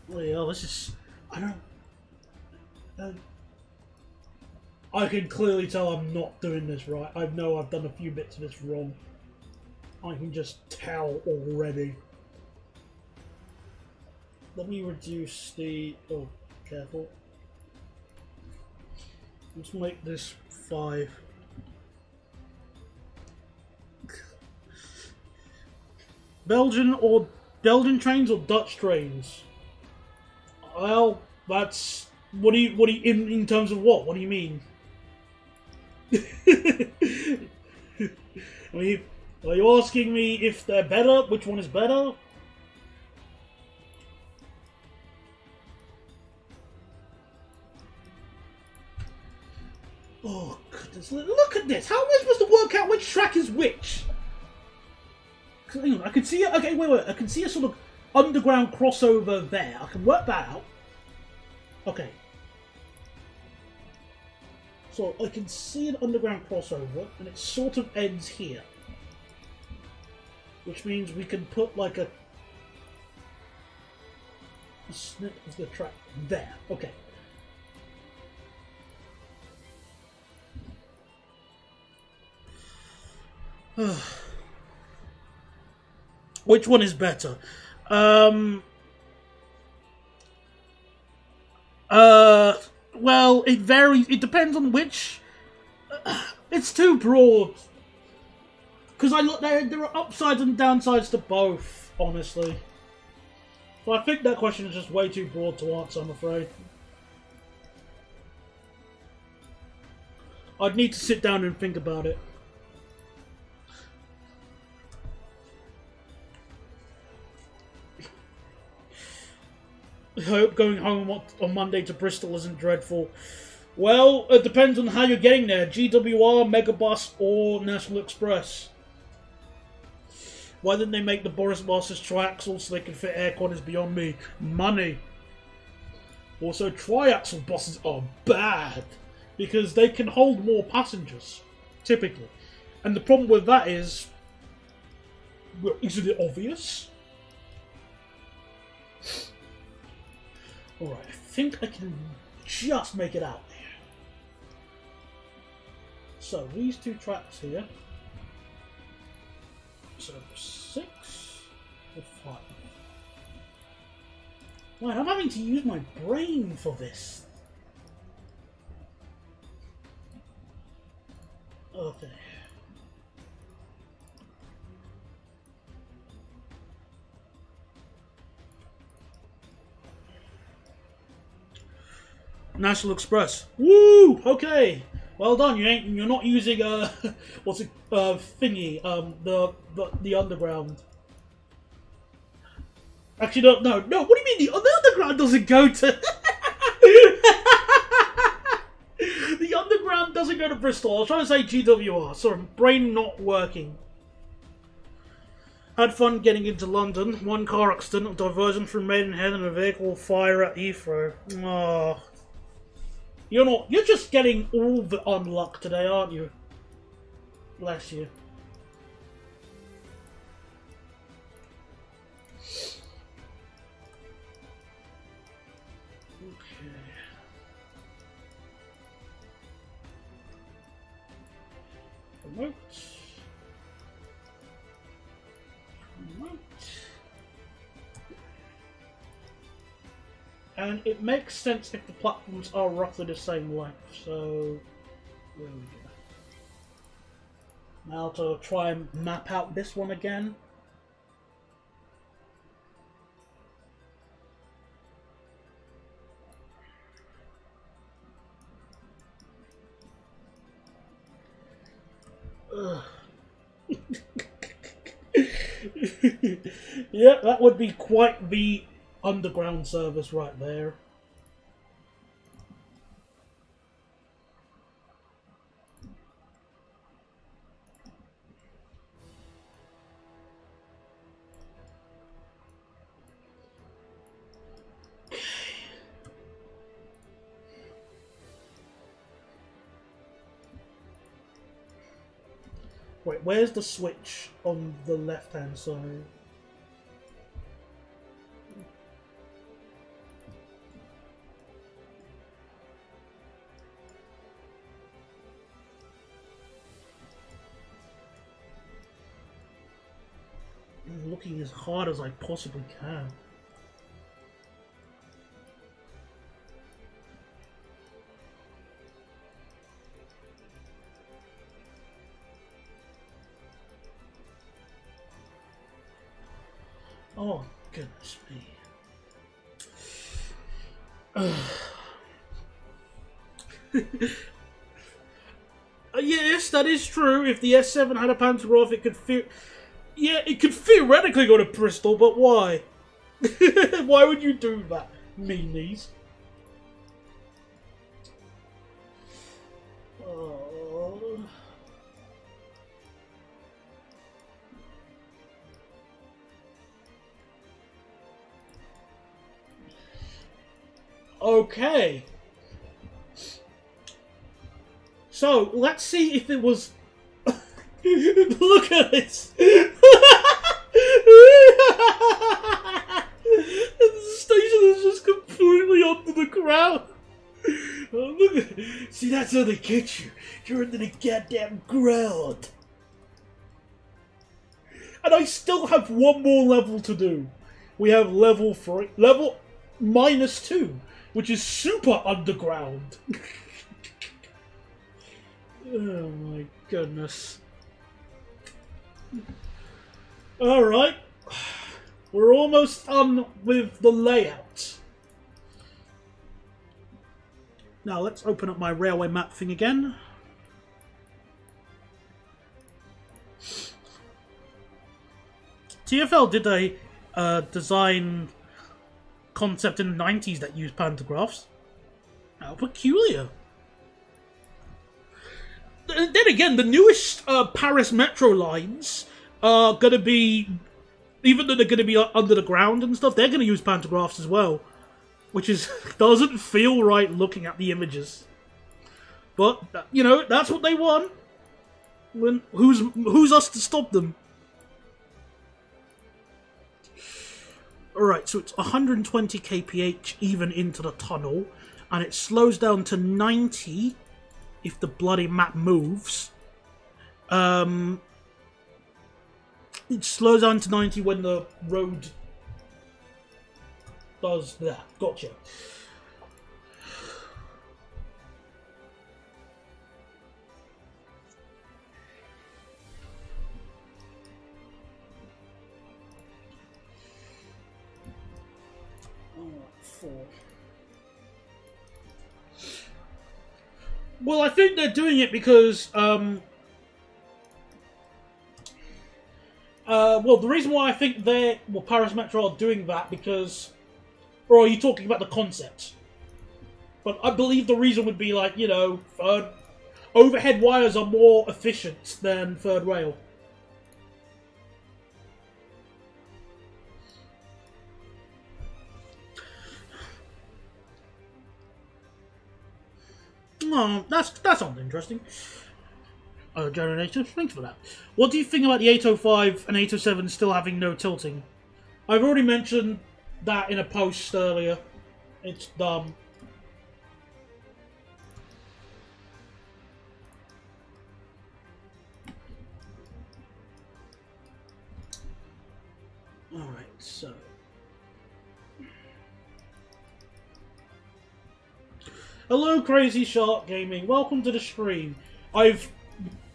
S1: Oh yeah, this is... I don't... I can clearly tell I'm not doing this right. I know I've done a few bits of this wrong. I can just tell already. Let me reduce the... Oh, careful. Let's make this 5. Belgian trains or Dutch trains? Well, that's... What do you in terms of what? What do you mean? Are you asking me if they're better? Which one is better? Oh goodness! Look at this. How am I supposed to work out which track is which? Hang on, I can see it. Okay, wait. I can see a sort of underground crossover there. I can work that out. Okay. So I can see an underground crossover, and it sort of ends here. Which means we can put like a snip of the track there. Okay. Which one is better? Well, it varies. It depends on which. It's too broad. Because there are upsides and downsides to both, honestly. So I think that question is just way too broad to answer, I'm afraid. I'd need to sit down and think about it. I hope going home on Monday to Bristol isn't dreadful. Well, it depends on how you're getting there. GWR, Megabus, or National Express. Why didn't they make the Boris Masters triaxle so they can fit aircon is beyond me. Money. Also, triaxle buses are bad. Because they can hold more passengers. Typically. And the problem with that is... Well, isn't it obvious? Alright, I think I can just make it out there. So, these two tracks here. So, 6 or 5. Right, I'm having to use my brain for this. Okay. National Express. Woo! Okay. Well done. You're not using what's it thingy the underground. Actually, no. What do you mean the underground doesn't go to? The underground doesn't go to Bristol. I was trying to say GWR. Sorry, brain not working. Had fun getting into London. One car accident, diversion from Maidenhead, and a vehicle fire at Heathrow. Oh. You're just getting all the unluck today, aren't you? Bless you. Promote. And it makes sense if the platforms are roughly the same length, so there we go. Now to try and map out this one again. Yeah, that would be quite the underground service right there. Wait, where's the switch on the left-hand side? I'm looking as hard as I possibly can. Oh, goodness me. Yes, that is true. If the S7 had a pantograph, it could it could theoretically go to Bristol, but why? Why would you do that, meanies? Oh. Okay. So, let's see if it was... Look at this! The station is just completely under the ground! Oh, look at... See, that's how they get you. You're under the goddamn ground. And I still have one more level to do. We have level -2, which is super underground. Oh my goodness. Alright. We're almost done with the layout. Now let's open up my railway map thing again. TfL did a design concept in the 90s that used pantographs. How peculiar. Then again, the newest Paris metro lines are going to be, even though they're going to be under the ground and stuff, they're going to use pantographs as well. Which is, doesn't feel right looking at the images. But, you know, that's what they want. Who's us to stop them? Alright, so it's 120 kph even into the tunnel, and it slows down to 90 if the bloody map moves. It slows down to 90 when the road does that. Gotcha. Well, I think they're doing it because, well, the reason why I think Paris Metro are doing that because, or are you talking about the concept? But I believe the reason would be like, you know, overhead wires are more efficient than third rail. Oh, that sounds interesting. Generator, thanks for that. What do you think about the 805 and 807 still having no tilting? I've already mentioned that in a post earlier. It's dumb. Alright, so... Hello, Crazy Shark Gaming. Welcome to the stream. I've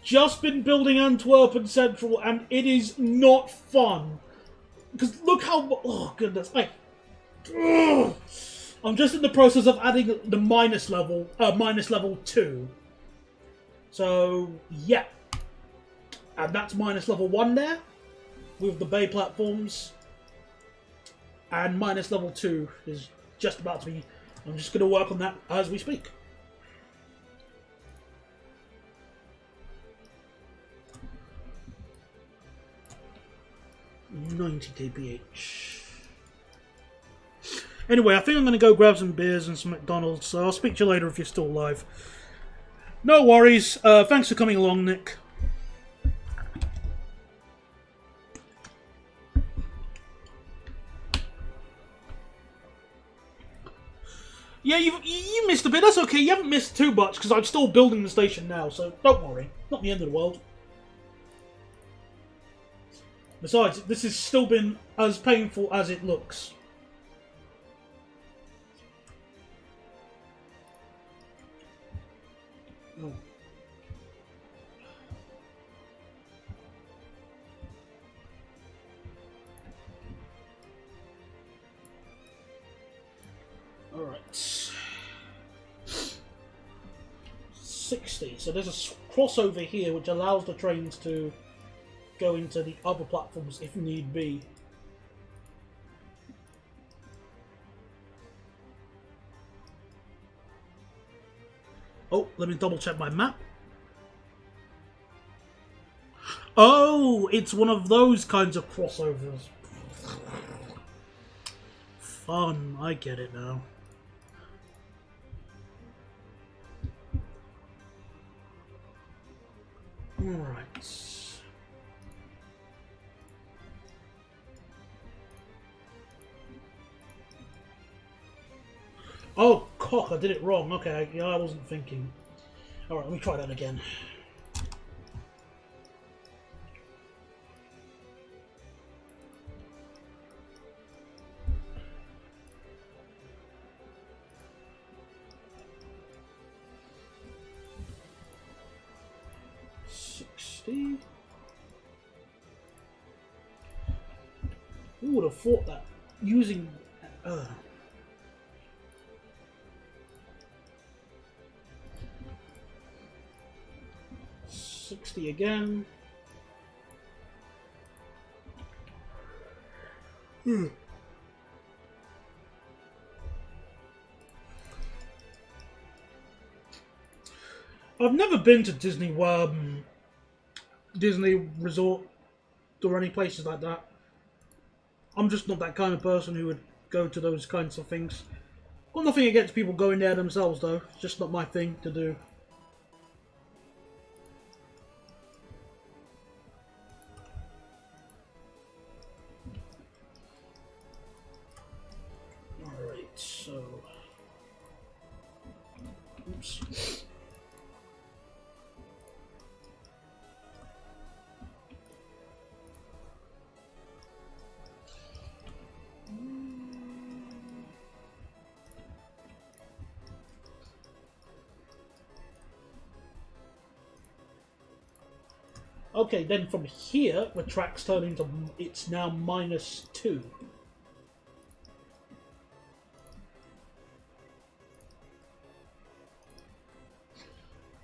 S1: just been building Antwerpen Central, and it is not fun. Because look how... Oh, goodness. I'm just in the process of adding the minus level 2. So, yeah. And that's minus level 1 there, with the bay platforms. And minus level 2 is just about to be... I'm just going to work on that as we speak. $90 kph. Anyway, I think I'm going to go grab some beers and some McDonald's, so I'll speak to you later if you're still alive. No worries. Thanks for coming along, Nick. Yeah, you missed a bit. That's okay. You haven't missed too much, because I'm still building the station now, so don't worry. Not the end of the world. Besides, this has still been as painful as it looks. Oh. Alright. 60. So there's a crossover here which allows the trains to go into the other platforms if need be. Oh, let me double check my map. Oh, it's one of those kinds of crossovers. Fun, I get it now. Alright. Oh, cock, I did it wrong. Okay, yeah, I wasn't thinking. Alright, let me try that again. Who would have thought that using 60 again. I've never been to Disney Resort or any places like that. I'm just not that kind of person who would go to those kinds of things. Got nothing against people going there themselves though. It's just not my thing to do. Alright, so... Oops. Okay, then from here, the tracks turn into... It's now -2.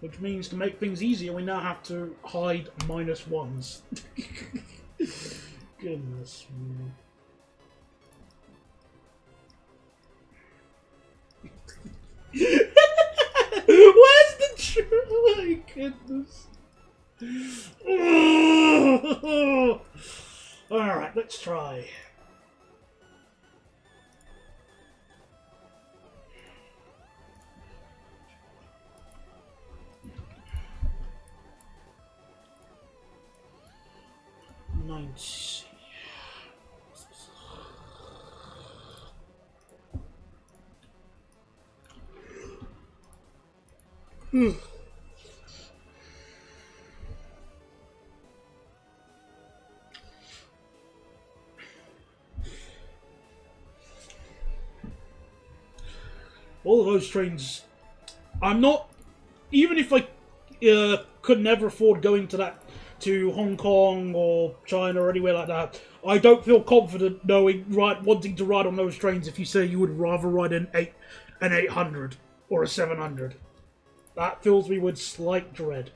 S1: Which means to make things easier, we now have to hide -1s. Goodness me. Where's the truth? Oh my goodness. Alright, let's try. see. All of those trains, I'm not, even if I could never afford going to Hong Kong or China or anywhere like that, I don't feel confident wanting to ride on those trains if you say you would rather ride an 800 or a 700. That fills me with slight dread.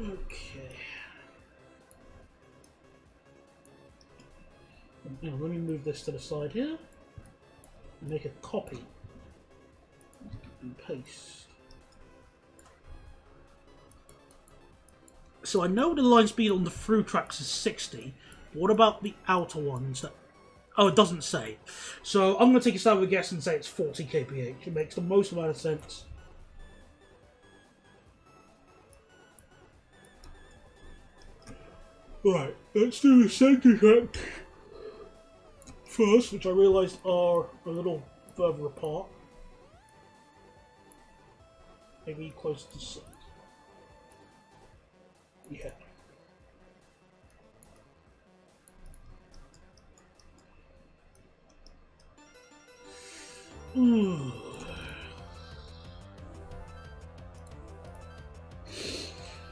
S1: Okay. Now, let me move this to the side here. Make a copy. And paste. So I know the line speed on the through tracks is 60. What about the outer ones? Oh, it doesn't say. So I'm going to take a stab of a guess and say it's 40 kph. It makes the most amount of sense. Right, let's do the centre track first, which I realised are a little further apart. Maybe close to 6. Yeah.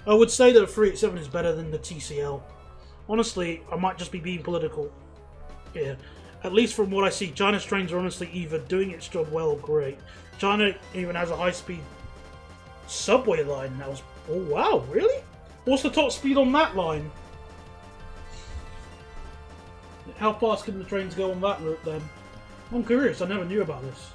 S1: I would say that a 387 is better than the TCL. Honestly, I might just be being political. Yeah. At least from what I see, China's trains are honestly either doing its job well or great. China even has a high-speed subway line that was... Oh, wow, really? What's the top speed on that line? How fast can the trains go on that route, then? I'm curious, I never knew about this.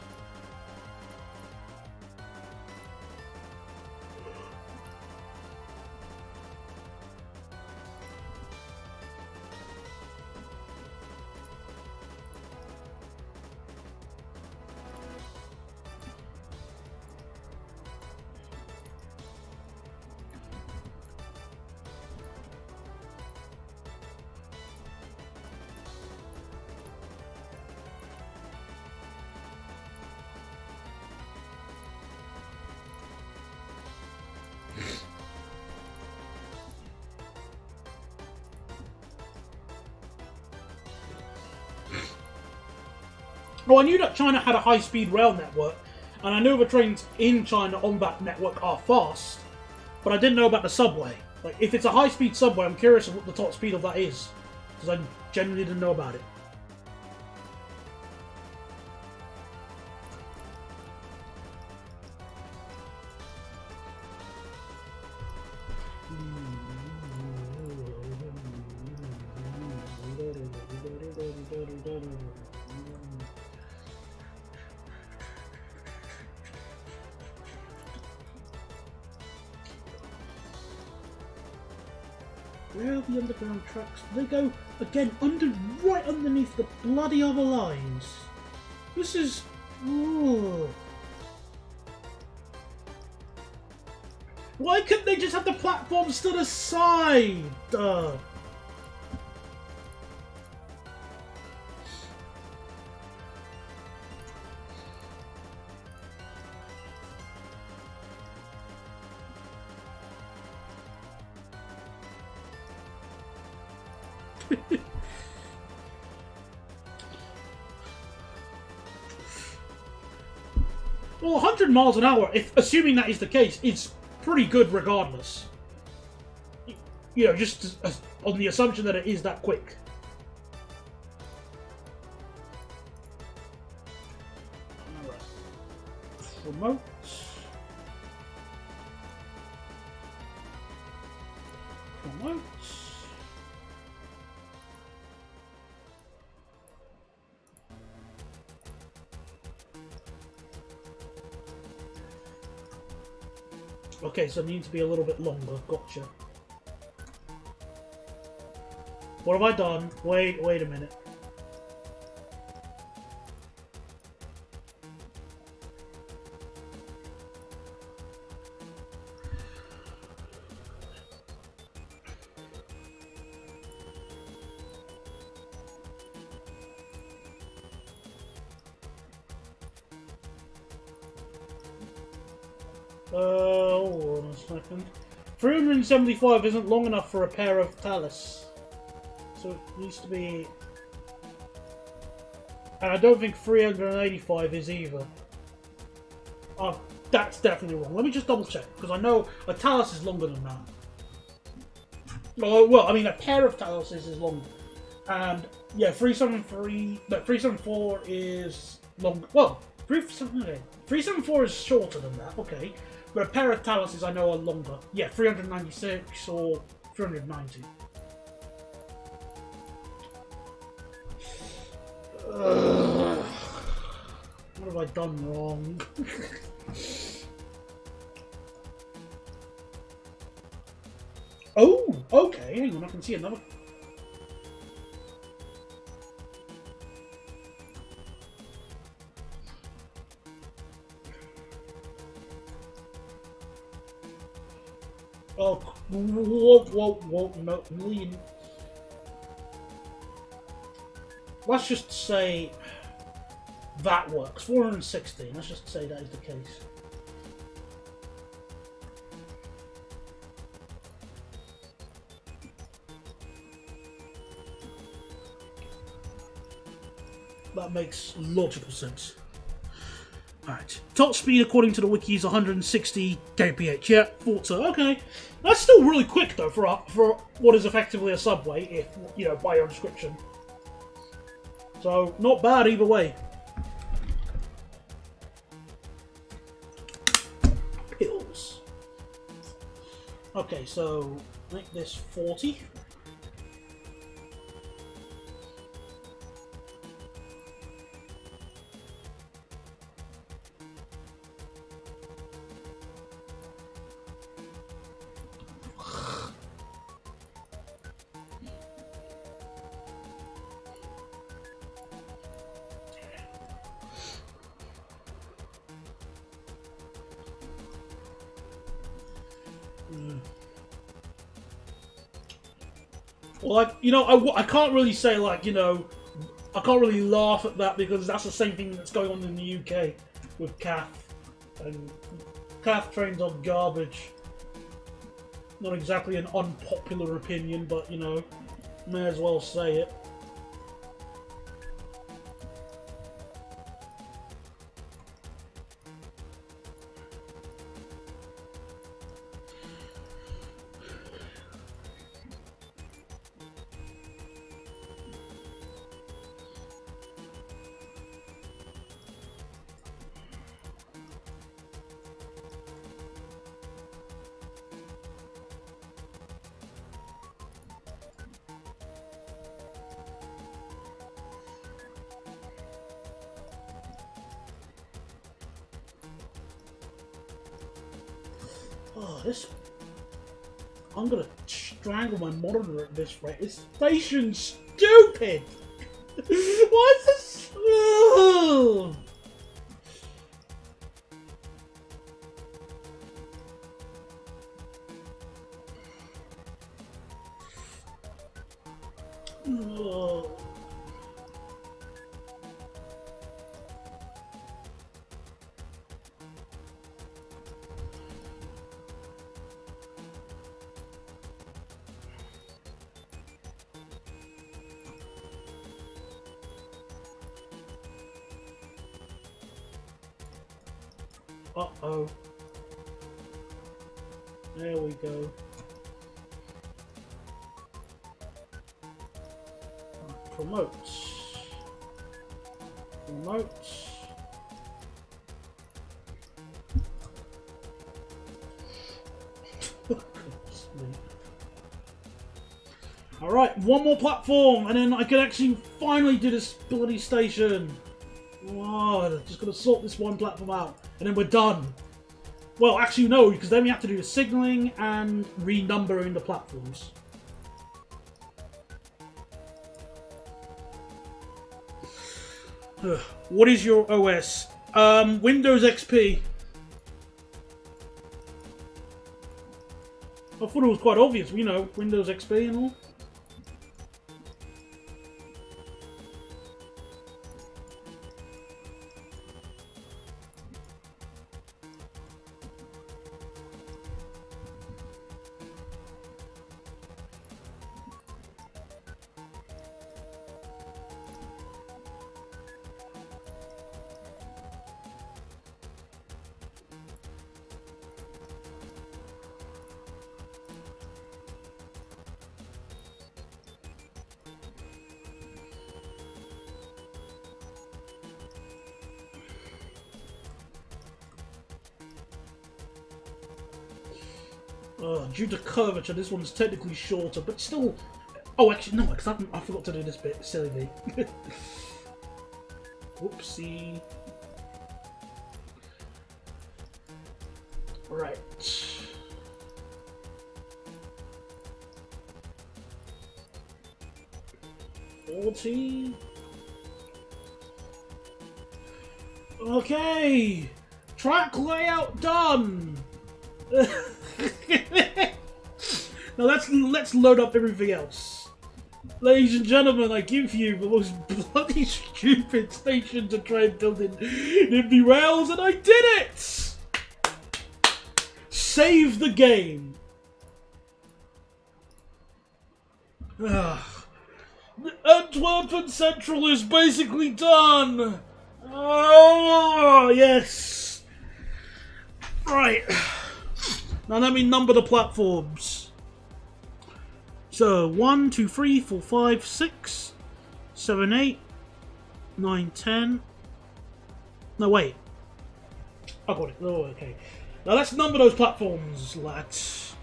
S1: Well, I knew that China had a high-speed rail network, and I know the trains in China on that network are fast, but I didn't know about the subway. Like, if it's a high-speed subway, I'm curious of what the top speed of that is, because I genuinely didn't know about it. Where are the underground tracks? They go, again, right underneath the bloody other lines. This is... Ooh. Why couldn't they just have the platforms to the side? Well, 100 miles an hour, assuming that is the case, is pretty good regardless. You know, just on the assumption that it is that quick. Alright. Remote. Remote. Okay, so it needs to be a little bit longer. Gotcha. What have I done? Wait a minute. Hold on a second. 375 isn't long enough for a pair of talus. So it needs to be... And I don't think 385 is either. Oh, that's definitely wrong. Let me just double check, because I know a talus is longer than that. Well, I mean, a pair of taluses is longer. And, yeah, 373... No, 374 is longer. Well, 374 is shorter than that, okay. But a pair of taluses I know are longer. Yeah, 396 or 390. What have I done wrong? Oh, okay. Hang on, I can see another. Oh, whoa, no, million. Let's just say that works. 416. Let's just say that is the case. That makes logical sense. Alright. Top speed, according to the wiki, is 160 kph. Yeah, thought so. Okay. That's still really quick, though, for what is effectively a subway, if, you know, by your description. So, not bad either way. Pills. Okay, so, make this 40. Well, you know, I can't really say, like, you know, I can't really laugh at that because that's the same thing that's going on in the UK with CAF. And CAF trains are garbage. Not exactly an unpopular opinion, but, you know, may as well say it. Oh, this... I'm gonna strangle my monitor at this rate. This station's stupid! Why is this... Oh. Oh. Uh-oh. There we go. Promotes. Promotes. Alright, one more platform, and then I can actually finally do this bloody station. Oh, just gotta sort this one platform out, and then we're done. Well, actually no, because then we have to do the signalling and renumbering the platforms. What is your OS? Windows XP. I thought it was quite obvious, you know, Windows XP and all. Due to curvature, this one's technically shorter, but still... Oh, actually, no, because I forgot to do this bit. Silly me. Whoopsie. Right. Okay! Track layout done! Now let's load up everything else. Ladies and gentlemen, I give you the most bloody stupid station to try and build in Nimby Rails, and I did it! Save the game. Antwerpen Central is basically done! Oh, yes! Right. Now let me number the platforms. So, 1, 2, 3, 4, 5, 6, 7, 8, 9, 10. No, wait. I got it. Oh, okay. Now let's number those platforms, lads.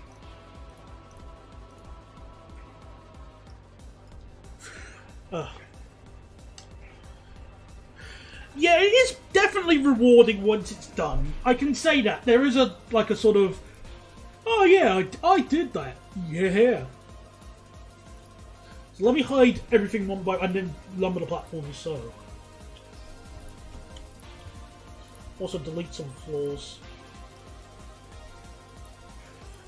S1: Yeah, it is definitely rewarding once it's done. I can say that. There is a sort of, oh yeah, I did that. Yeah. So let me hide everything one by and then number the platforms so. Also delete some flaws.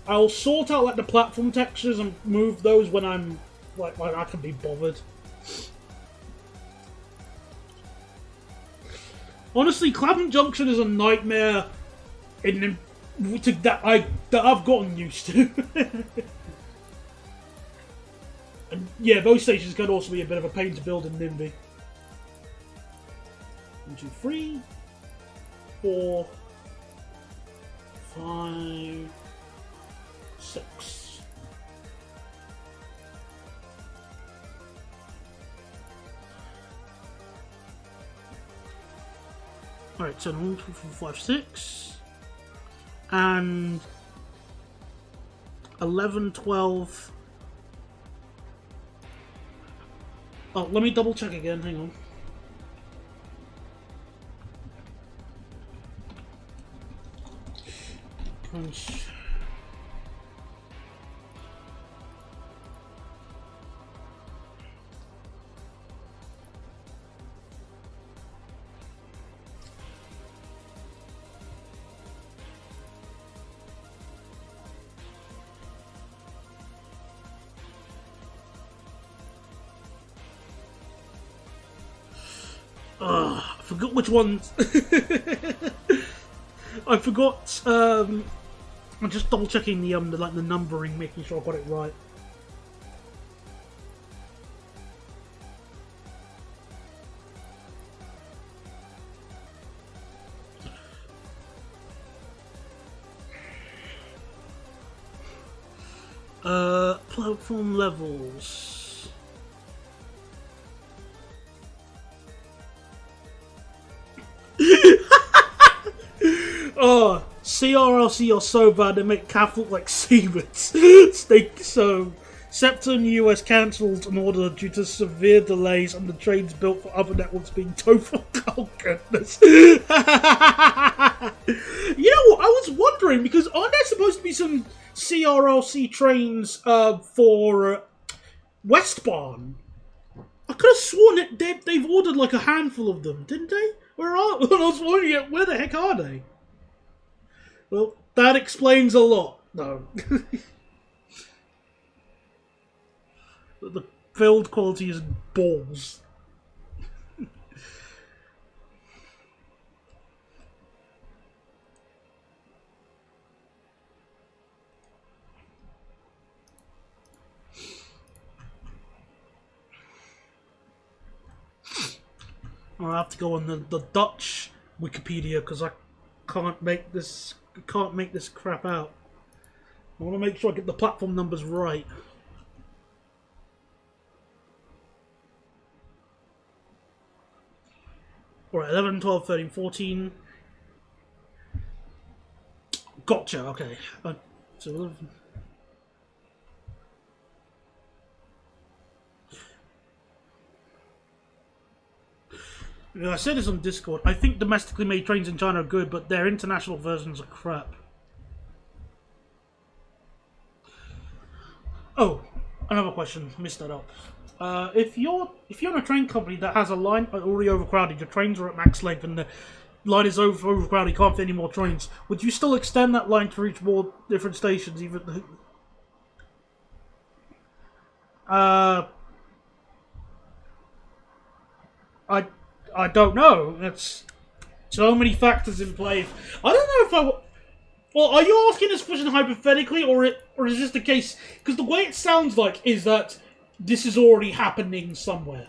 S1: I'll sort out like the platform textures and move those when I'm like when I can be bothered. Honestly, Clapham Junction is a nightmare that I've gotten used to. And yeah, those stations can also be a bit of a pain to build in Nimby. 1, 2, 3, 4, 5, 6. Alright, so 1, 2, 3, 4, 5, 6. And 11, 12. Oh, let me double check again, hang on. Punch. I forgot which ones. I forgot. I'm just double checking the numbering, making sure I got it right. Platform levels. Oh, CRLC are so bad they make CAF look like Siemens. So, SEPTA in the US cancelled an order due to severe delays and the trains built for other networks being towed. Oh goodness. You know what, I was wondering, because aren't there supposed to be some CRLC trains for Westbourne? I could have sworn that they've ordered like a handful of them, didn't they? Where are I was wondering, where the heck are they? Well, that explains a lot. No. The build quality is balls. I'll have to go on the Dutch Wikipedia because I can't make this crap out. I want to make sure I get the platform numbers right. Alright, 11, 12, 13, 14. Gotcha, okay. So, yeah, I said this on Discord. I think domestically made trains in China are good, but their international versions are crap. Oh, another question. Missed that up. If you're in a train company that has a line already overcrowded, your trains are at max length, and the line is overcrowded, you can't fit any more trains, would you still extend that line to reach more different stations? Even I I don't know. That's so many factors in play. I don't know if I. Well, are you asking this question hypothetically, or is this the case? Because the way it sounds like is that this is already happening somewhere.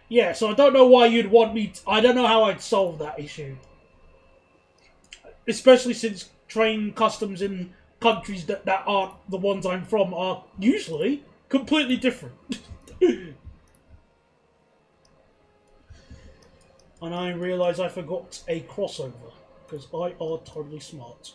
S1: Yeah, so I don't know why you'd want me. I don't know how I'd solve that issue. Especially since train customs in countries that aren't the ones I'm from are usually completely different. And I realise I forgot a crossover, because I are totally smart.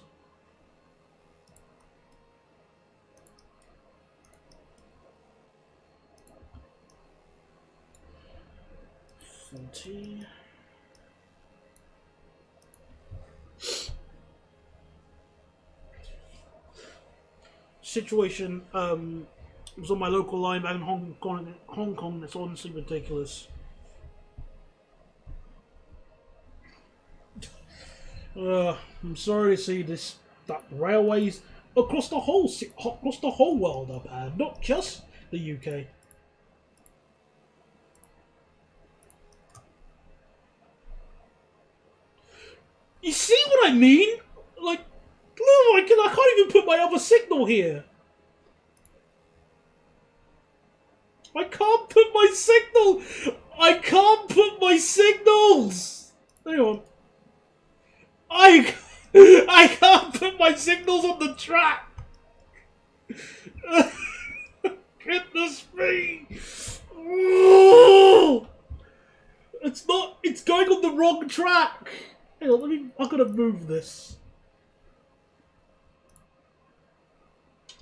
S1: Situation was on my local line back in Hong Kong. It's honestly ridiculous. I'm sorry to see this. That railways across the whole world are bad, not just the UK. You see what I mean? Like, no, I can't even put my other signal here. I can't put my signal. I can't put my signals. Hang on. I can't put my signals on the track. Goodness me. It's not. It's going on the wrong track. Hang on, I'm gonna move this.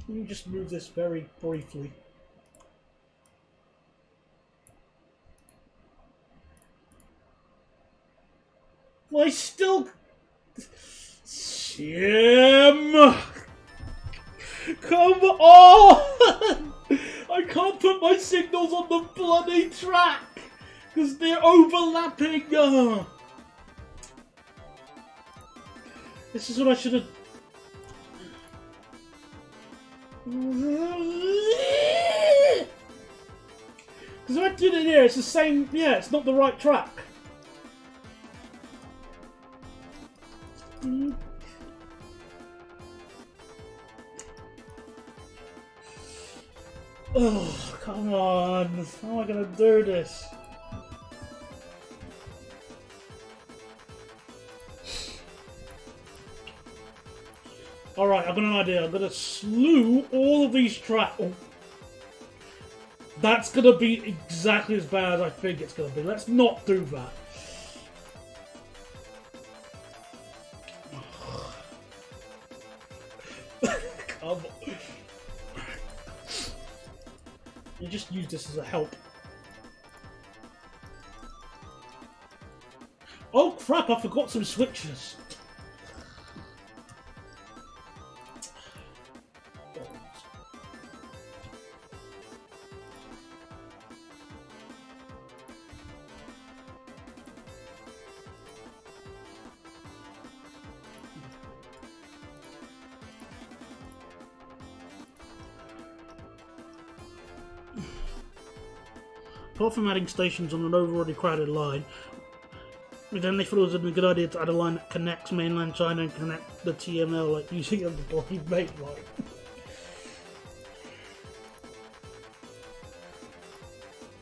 S1: Let me just move this very briefly. Well, I still... Jim! Come on! I can't put my signals on the bloody track! Because they're overlapping! This is what I should have... Because if I did it here, it's the same... Yeah, it's not the right track. Oh, come on. How am I going to do this? Alright, I've got an idea. I'm going to slew all of these tracks. Oh. That's going to be exactly as bad as I think it's going to be. Let's not do that. Come on. You just use this as a help. Oh crap, I forgot some switches. Apart from adding stations on an already crowded line,
S2: Then they thought it was a good idea to add a line that connects mainland China and connect the TML, like using a bloody main line.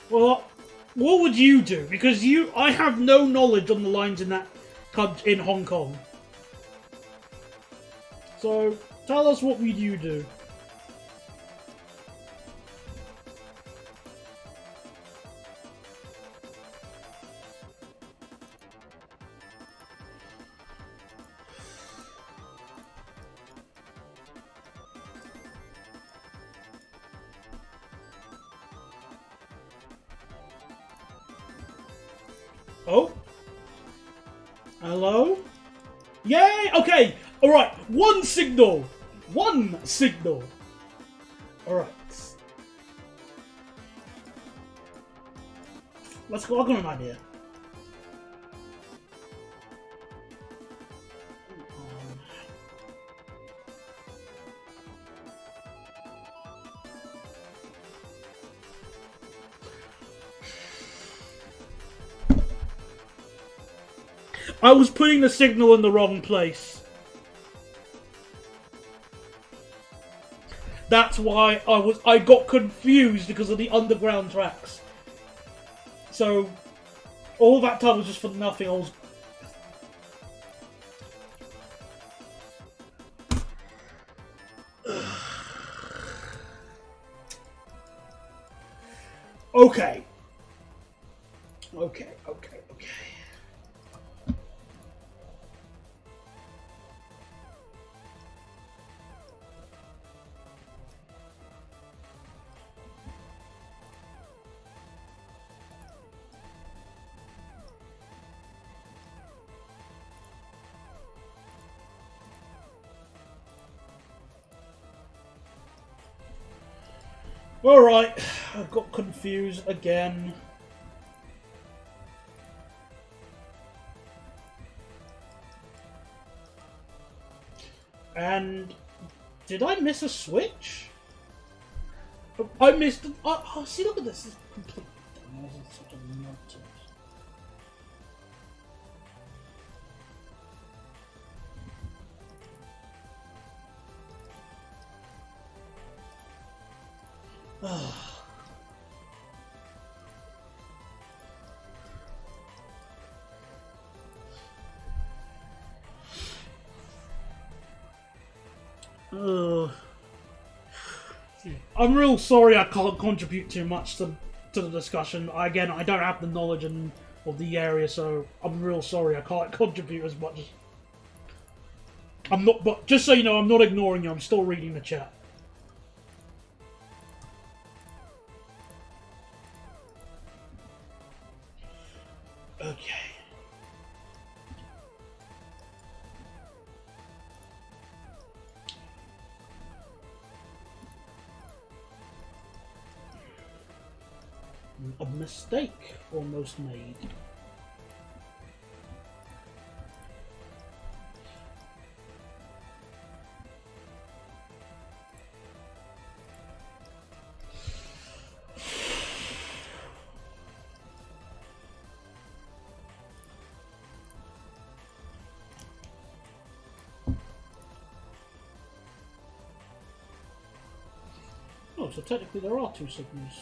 S2: Well, what would you do? Because I have no knowledge on the lines in in Hong Kong. So tell us, what would you do? Oh? Hello? Yay! Okay! Alright, one signal! One signal! Alright. Let's go, I've got an idea. I was putting the signal in the wrong place. That's why I got confused because of the underground tracks. So all that time was just for nothing. I was okay. Okay. Alright, I got confused again. And did I miss a switch? I missed. Oh, see, look at this. This is complete. This is such a nonsense. I'm real sorry I can't contribute too much to the discussion. Again, I don't have the knowledge of the area, so I'm real sorry I can't contribute as much as... I'm not, but just so you know, I'm not ignoring you, I'm still reading the chat. Okay. A mistake almost made. Oh, so technically there are two signals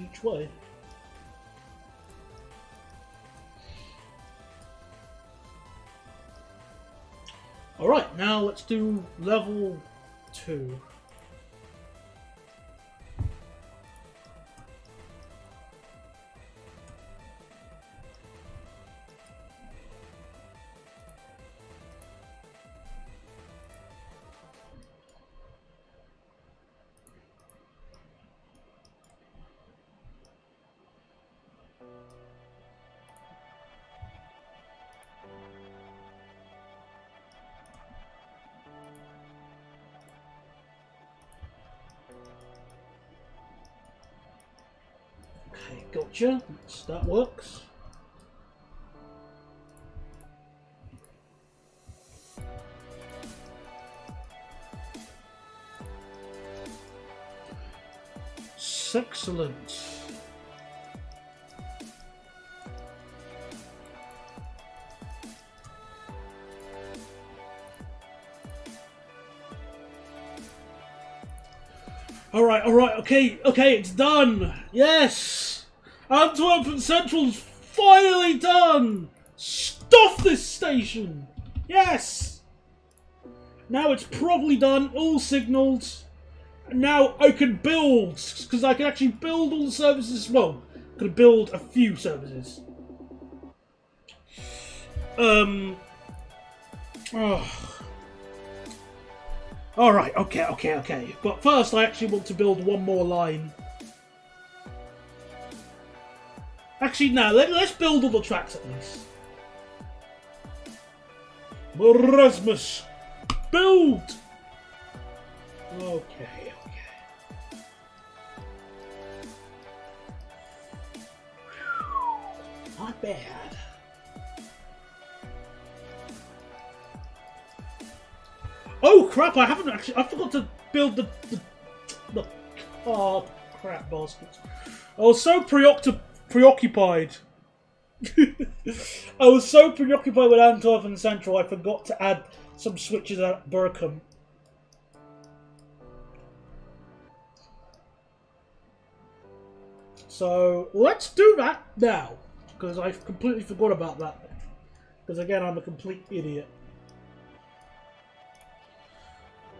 S2: each way. Alright, now let's do level 2. Okay, gotcha. That works. Excellent. Alright, okay, it's done! Yes! Antwerpen Central's finally done! Stuff this station! Yes! Now it's probably done, all signalled. Now I can build, because I can actually build all the services. Well, I can build a few services. Oh. Alright, okay. But first I actually want to build one more line. Actually, no, let's build all the tracks at least. Erasmus, build! Okay. Not bad. Oh crap! I forgot to build the oh crap baskets. I was so preoccupied. I was so preoccupied with Antwerpen Central, I forgot to add some switches at Berkham. So let's do that now, because I completely forgot about that. Because again, I'm a complete idiot.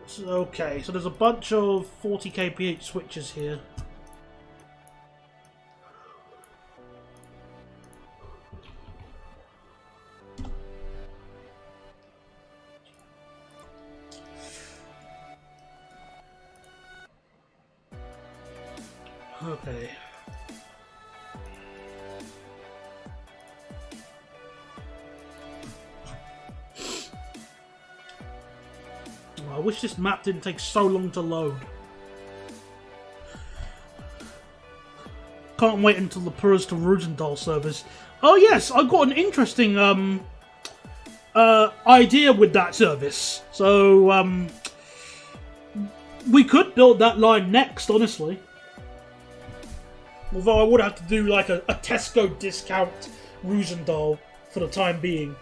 S2: So, okay, so there's a bunch of 40 kph switches here. Okay. I wish this map didn't take so long to load. Can't wait until the Puris to Roosendahl service. Oh yes, I've got an interesting idea with that service. So we could build that line next, honestly. Although I would have to do like a Tesco discount Roosendahl for the time being.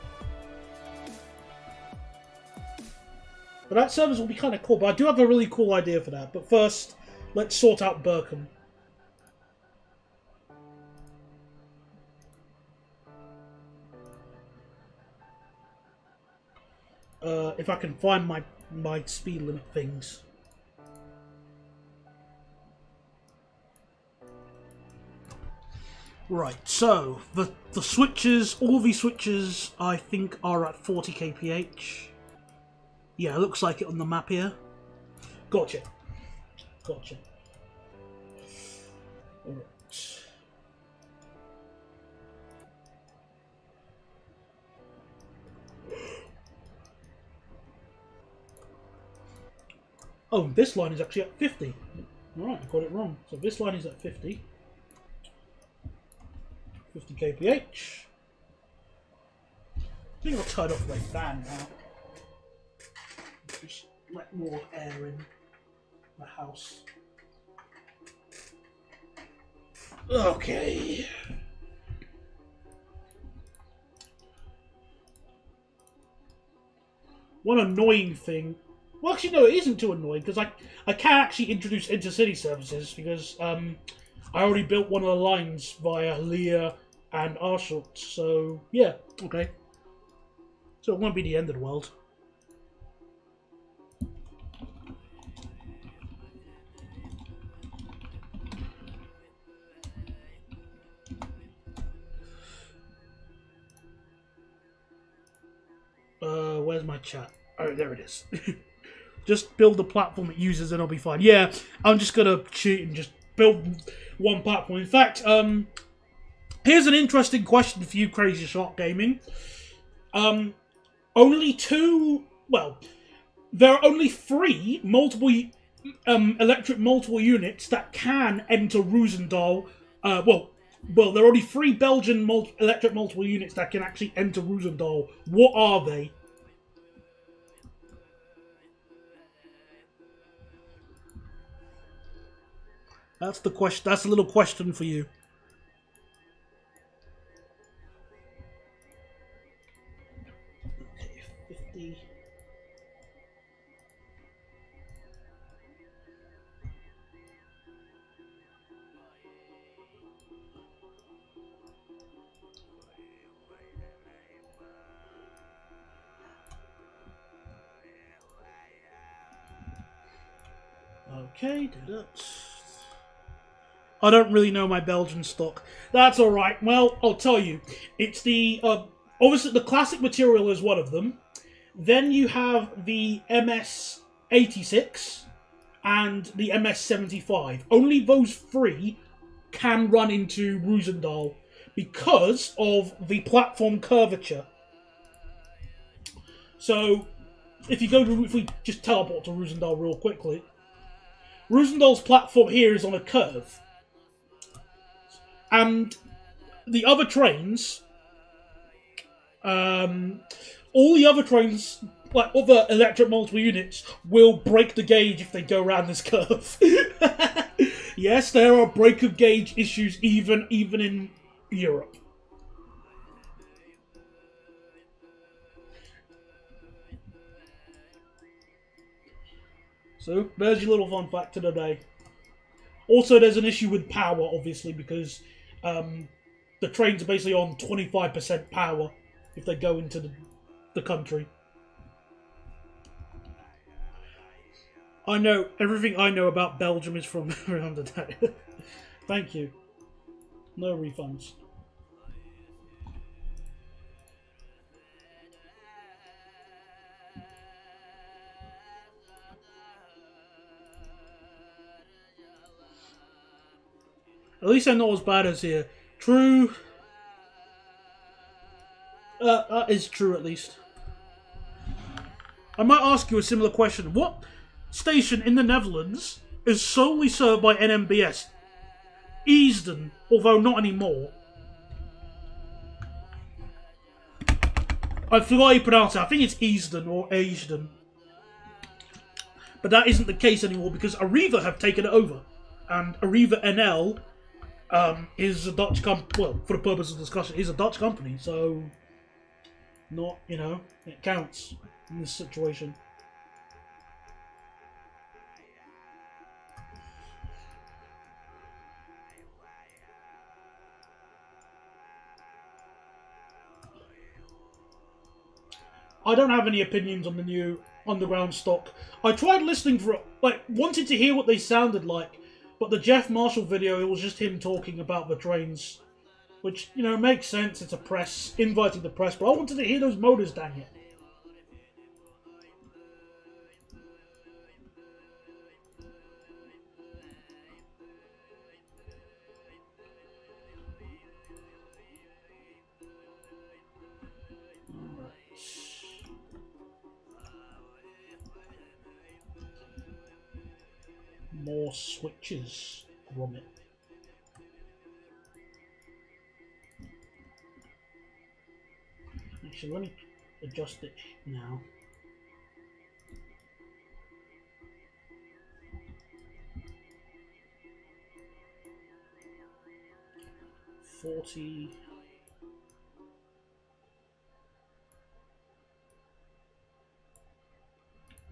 S2: But that service will be kind of cool. But I do have a really cool idea for that. But first, let's sort out Berkham. If I can find my speed limit things. Right, so the switches, all these switches, I think are at 40 kph. Yeah, it looks like it on the map here. Gotcha. Alright. Oh, this line is actually at 50. Alright, I got it wrong. So this line is at 50. 50 kph. I think I'll turn off my fan now. Just let more air in the house. Okay. One annoying thing. Well, actually, no, it isn't too annoying because I can actually introduce intercity services because I already built one of the lines via Lear and Aarschot. So yeah, okay. So it won't be the end of the world. Where's my chat? Oh, there it is. Just build the platform it uses and I'll be fine. Yeah, I'm just gonna cheat and just build one platform. In fact, here's an interesting question for you, Crazy Shark Gaming. Only two... Well, there are only 3 multiple electric multiple units that can enter Roosendahl. Well, there are only 3 Belgian electric multiple units that can actually enter Roosendahl. What are they? That's the question. That's a little question for you. Okay, 50. Okay, I don't really know my Belgian stock. That's alright. Well, I'll tell you. It's the... obviously, the classic material is one of them. Then you have the MS-86 and the MS-75. Only those three can run into Roosendaal because of the platform curvature. So, if we just teleport to Roosendaal real quickly, Roosendaal's platform here is on a curve. And the other trains, all the other trains, like other electric multiple units, will break the gauge if they go around this curve. Yes, there are break of gauge issues even in Europe. So, there's your little fun fact of the day. Also, there's an issue with power, obviously, because the trains are basically on 25% power if they go into the country. I know, everything I know about Belgium is from around the day. Thank you. No refunds. At least they're not as bad as here. True. That is true, at least. I might ask you a similar question. What station in the Netherlands is solely served by NMBS? Easden, although not anymore. I forgot how you pronounce it. I think it's Easden or Easden. But that isn't the case anymore because Arriva have taken it over. And Arriva NL is a Dutch company. Well, for the purpose of discussion, is a Dutch company. So, not, you know, it counts in this situation. I don't have any opinions on the new underground stock. I tried listening for, like, wanted to hear what they sounded like, but the Jeff Marshall video, it was just him talking about the trains. Which, you know, makes sense, it's a press, inviting the press, but I wanted to hear those motors, dang it. More switches from it. Actually, let me adjust it now. $40.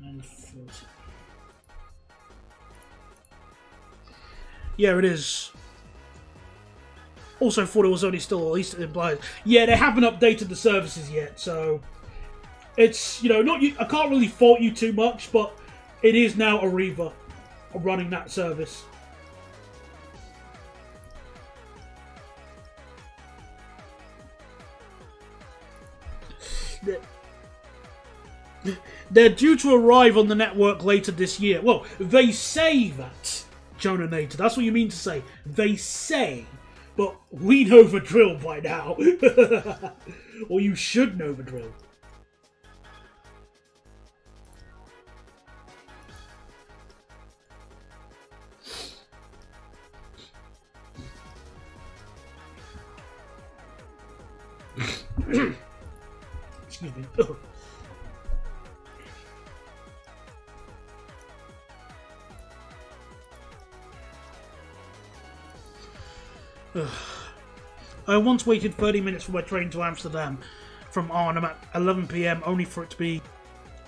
S2: And 40. Yeah, it is. Also thought it was only still, at least it implies. Yeah, they haven't updated the services yet, so it's, you know, not you. I can't really fault you too much, but it is now Arriva running that service. They're due to arrive on the network later this year. Well, they say that, Jonah Nader. That's what you mean to say. They say. But we know the drill by now. Or you should know the drill. Excuse me. I once waited 30 minutes for my train to Amsterdam from Arnhem at 11 PM only for it to be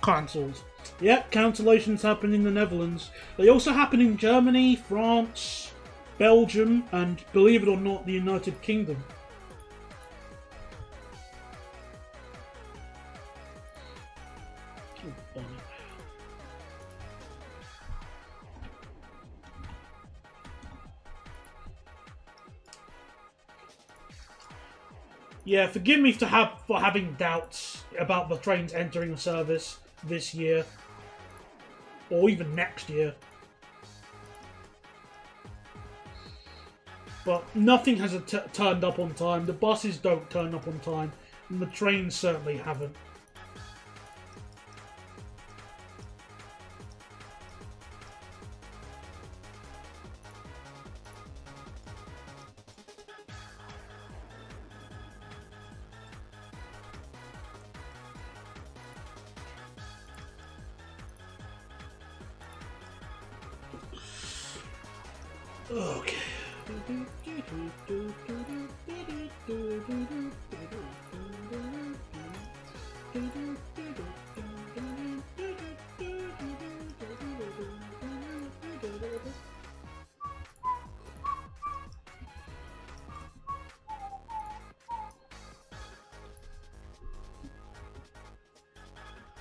S2: cancelled. Yep, cancellations happen in the Netherlands. They also happen in Germany, France, Belgium, and believe it or not, the United Kingdom. Yeah, forgive me for having doubts about the trains entering the service this year. Or even next year. But nothing has turned up on time. The buses don't turn up on time. And the trains certainly haven't. Okay.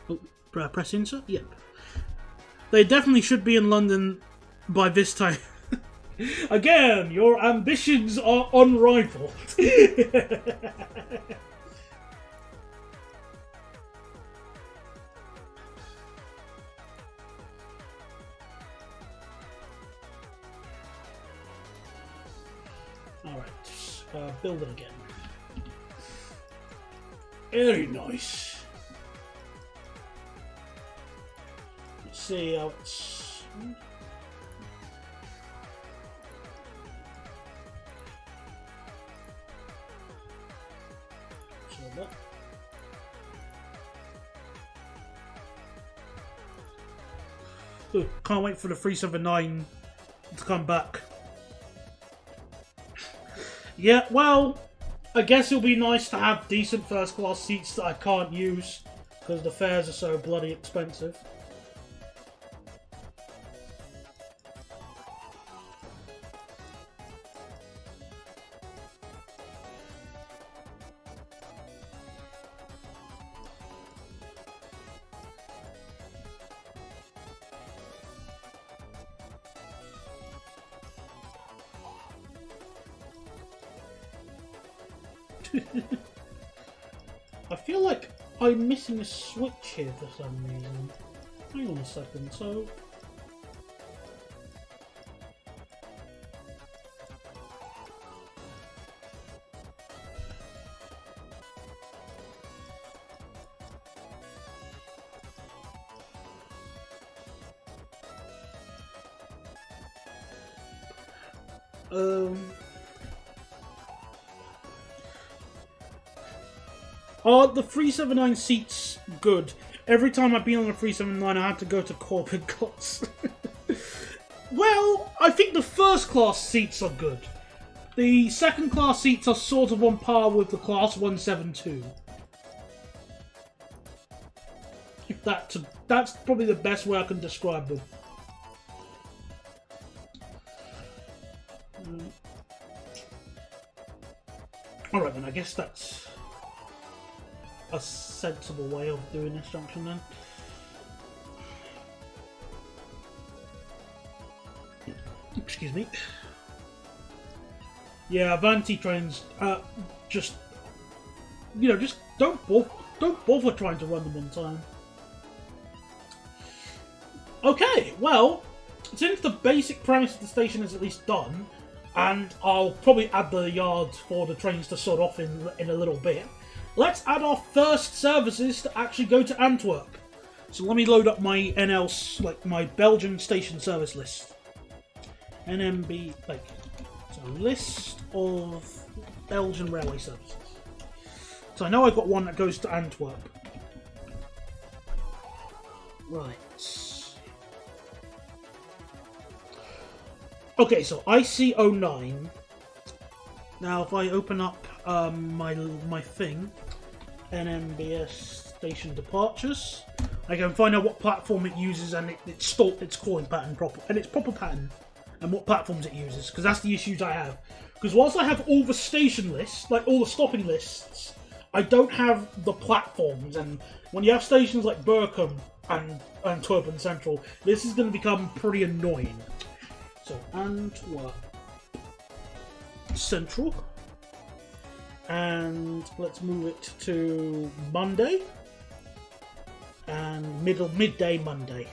S2: Oh, press insert? Yep. They definitely should be in London by this time. Again, your ambitions are unrivaled. Alright, build it again. Very nice. Let's see how it's... Ooh, can't wait for the 379 to come back. Yeah, well, I guess it'll be nice to have decent first class seats that I can't use because the fares are so bloody expensive. I feel like I'm missing a switch here for some reason. Hang on a second, so... Are the 379 seats good? Every time I've been on a 379, I had to go to corporate class. Well, I think the first class seats are good. The second class seats are sort of on par with the class 172. If that's probably the best way I can describe them. Alright then, I guess that's a sensible way of doing this junction then. Excuse me. Yeah, Avanti trains, just, you know, just don't bother trying to run them on time. Okay, well, since the basic premise of the station is at least done, and I'll probably add the yards for the trains to sort off in a little bit, let's add our first services to actually go to Antwerp. So let me load up my NL, like my Belgian station service list. NMB, like, so list of Belgian railway services. So I know I've got one that goes to Antwerp. Right. Okay, so IC09. Now, if I open up my thing, NMBS station departures, I can find out what platform it uses and its calling pattern proper and its proper pattern and what platforms it uses, because that's the issues I have. Because whilst I have all the station lists, like all the stopping lists, I don't have the platforms, and when you have stations like Berkham and Antwerpen Central, this is going to become pretty annoying. So, Antwerp Central. And let's move it to Monday. And midday Monday.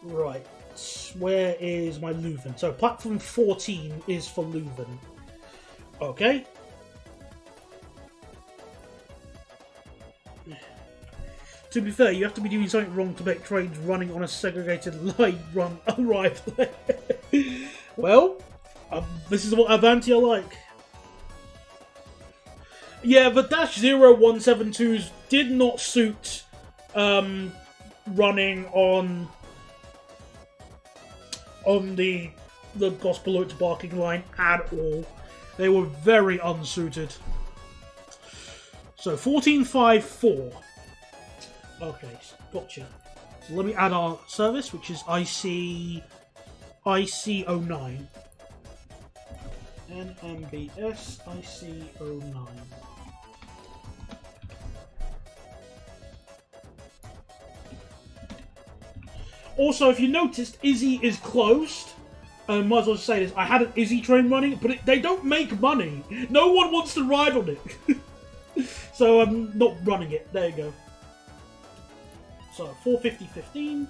S2: Right. Where is my Leuven? So platform 14 is for Leuven. Okay. To be fair, you have to be doing something wrong to make trains running on a segregated line arrive there. Well, this is what Avanti are like. Yeah, the Dash 0172s did not suit running on the Gospel to Barking line at all. They were very unsuited. So 1454. Okay, gotcha. So let me add our service, which is IC09. NMBS IC09. Also, if you noticed, Izzy is closed. Might as well say this. I had an Izzy train running, but they don't make money. No one wants to ride on it. So I'm not running it. There you go. So 450.15.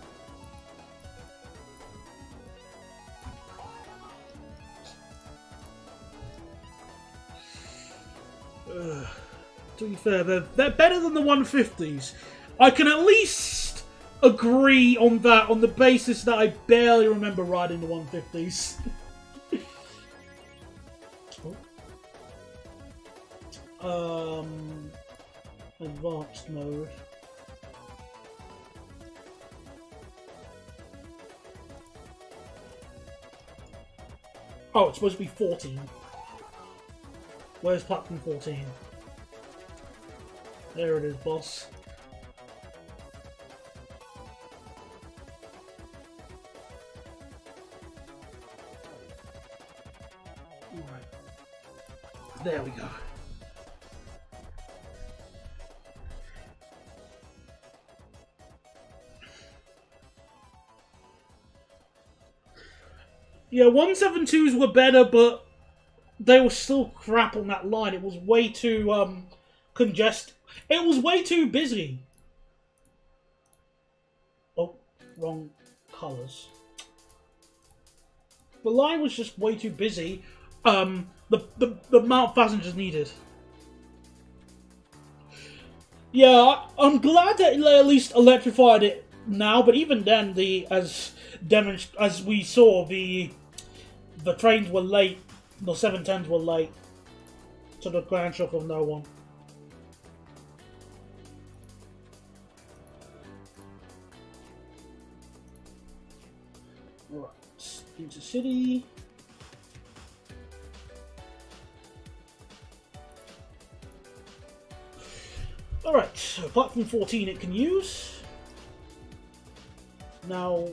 S2: To be fair, they're better than the 150s. I can at least agree on that on the basis that I barely remember riding the 150s. Advanced mode. Oh, it's supposed to be 14. Where's platform 14? There it is, boss. Alright. There we go. Yeah, 172s were better, but they were still crap on that line. It was way too congested. It was way too busy. Oh, wrong colours. The line was just way too busy. The amount of passengers needed. Yeah, I'm glad that they at least electrified it now. But even then, as we saw, the trains were late. The 710s were late. To the grand shock of no one. Right, Intercity. Alright, so platform 14 it can use. Now,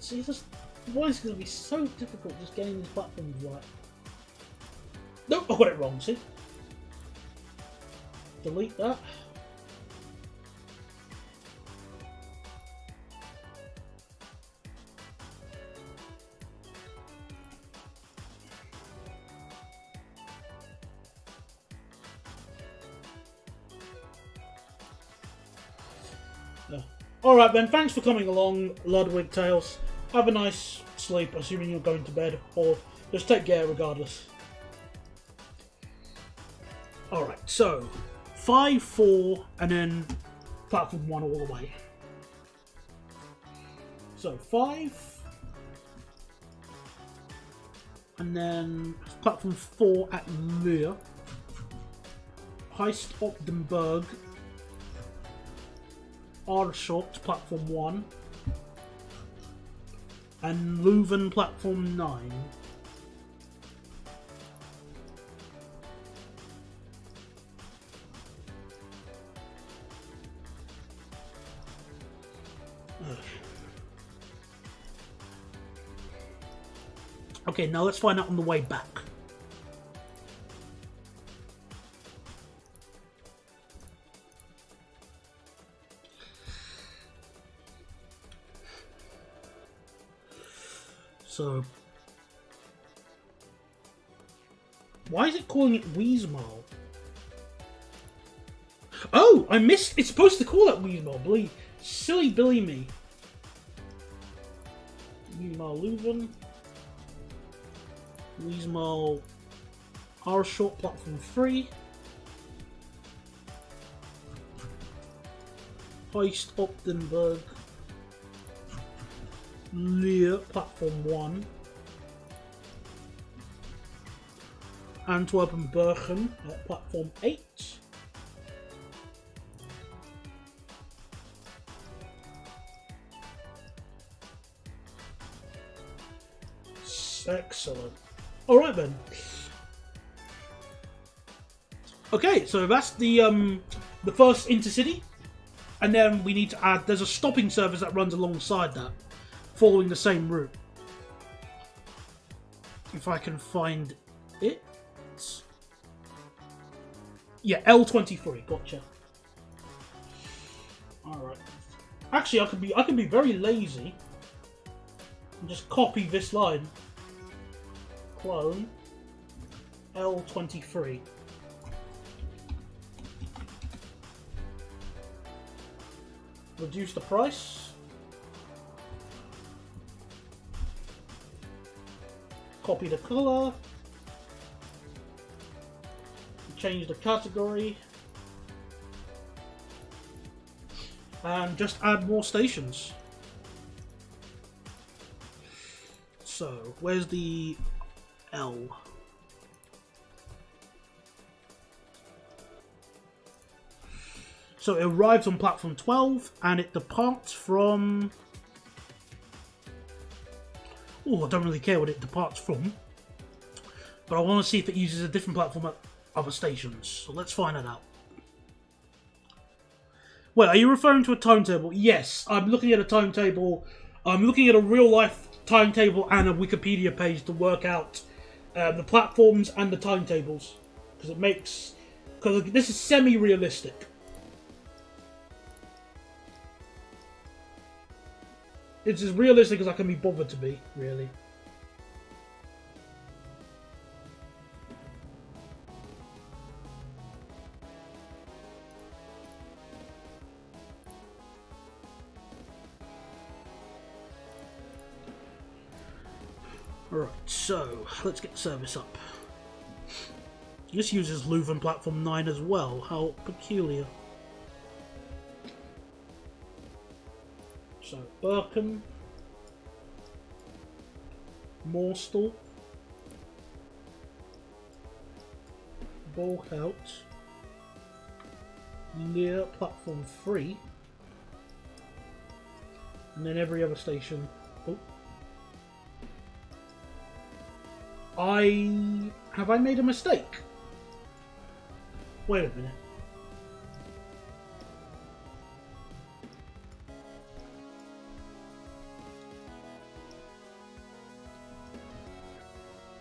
S2: see, why is it going to be so difficult just getting these platforms right? Nope, I got it wrong, see? Delete that. Alright then, thanks for coming along, Ludwig Tales. Have a nice sleep, assuming you're going to bed, or just take care regardless. Alright, so 5, 4, and then platform 1 all the way. So 5, and then platform 4 at Leer, Heist Opdenburg, Aarschot, platform 1, and Leuven, platform 9. Okay, now let's find out on the way back. So, why is it calling it Weezmal? Oh, I missed. It's supposed to call it Weezmal. Silly Billy me. Weezmal Leuven. Weezmal R short platform 3. Heist Optenberg. Lear platform 1. Antwerpen Bergen at platform 8. Excellent. Alright then. Okay, so that's the first intercity. And then we need to add, there's a stopping service that runs alongside that, following the same route. If I can find it. Yeah, L23, gotcha. Alright. Actually, I can be very lazy and just copy this line. Clone L23. Reduce the price. Copy the color. Change the category. And just add more stations. So, where's the L? So it arrives on platform 12 and it departs from... Oh, I don't really care what it departs from. But I want to see if it uses a different platform at other stations. So let's find it out. Wait, are you referring to a timetable? Yes, I'm looking at a timetable. I'm looking at a real-life timetable and a Wikipedia page to work out the platforms and the timetables. Because this is semi-realistic. It's as realistic as I can be bothered to be, really. Alright, so let's get service up. This uses Leuven Platform 9 as well. How peculiar. So, Berken, Morstel, Bolhout, Lear Platform 3, and then every other station. Oh. Have I made a mistake? Wait a minute.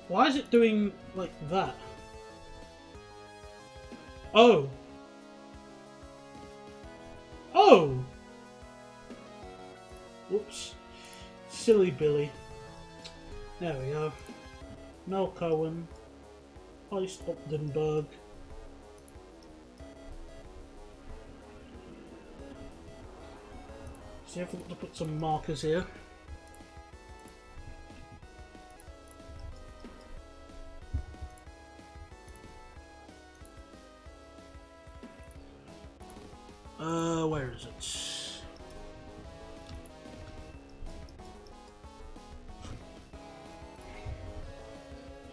S2: Why is it doing like that? Oh. Oh! Whoops. Silly Billy. There we go. Mel Cohen. Heist Optenberg. See, I forgot to put some markers here. Where is it?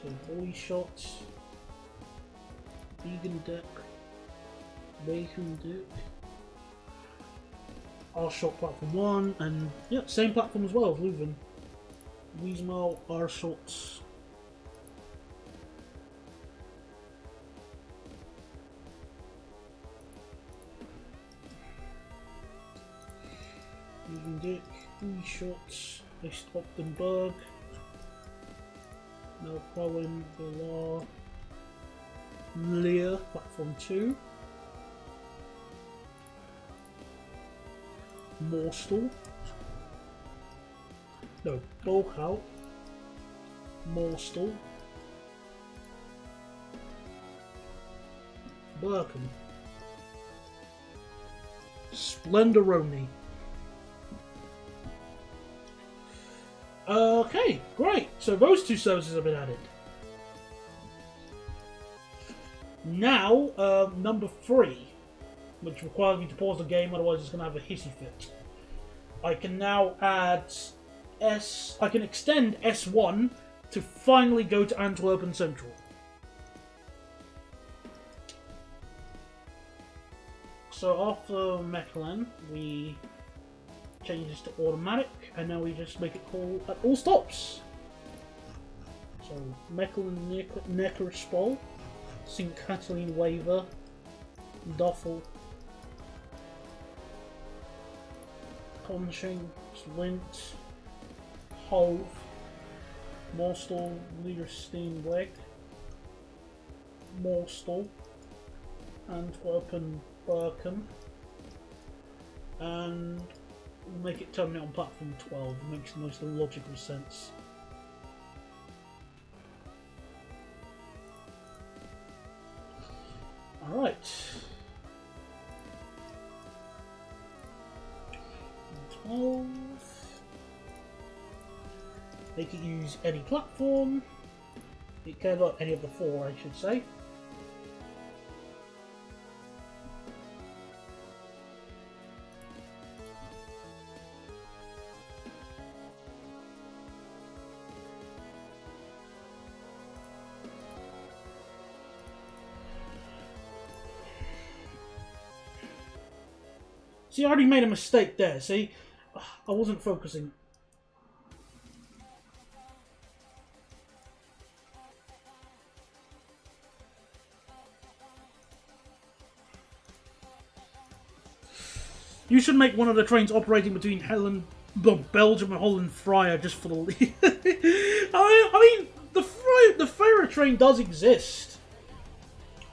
S2: So, boy shots, vegan deck, bacon deck, R shot platform 1, and yeah, same platform as well as Leuven. Weezmal, R shots. Dick, E-Shots, Heist Optenberg, No Cohen, Villar, Lear, Platform 2, Morstel, no, Bolhout, Morstel, Birken, Splendoroni. Okay, great. So those two services have been added. Now, number 3, which requires me to pause the game, otherwise it's going to have a hissy fit. I can now add I can extend S1 to finally go to Antwerpen Central. So after Mechelen, we change this to automatic, and now we just make it call at all stops. So Mechelen Neckarspol, St. Catalin Waver, Duffel, Conching, Lint, Hove, Morstel, Liedersteenweg, Morstel, Antwerpen, Birken, and we'll make it terminate on platform 12. It makes the most logical sense. Alright. 12. They can use any platform. It can not any of the 4, I should say. See, I already made a mistake there, see? I wasn't focusing. You should make one of the trains operating between Belgium and Holland Fryer just for the... I mean, the Fryer train does exist.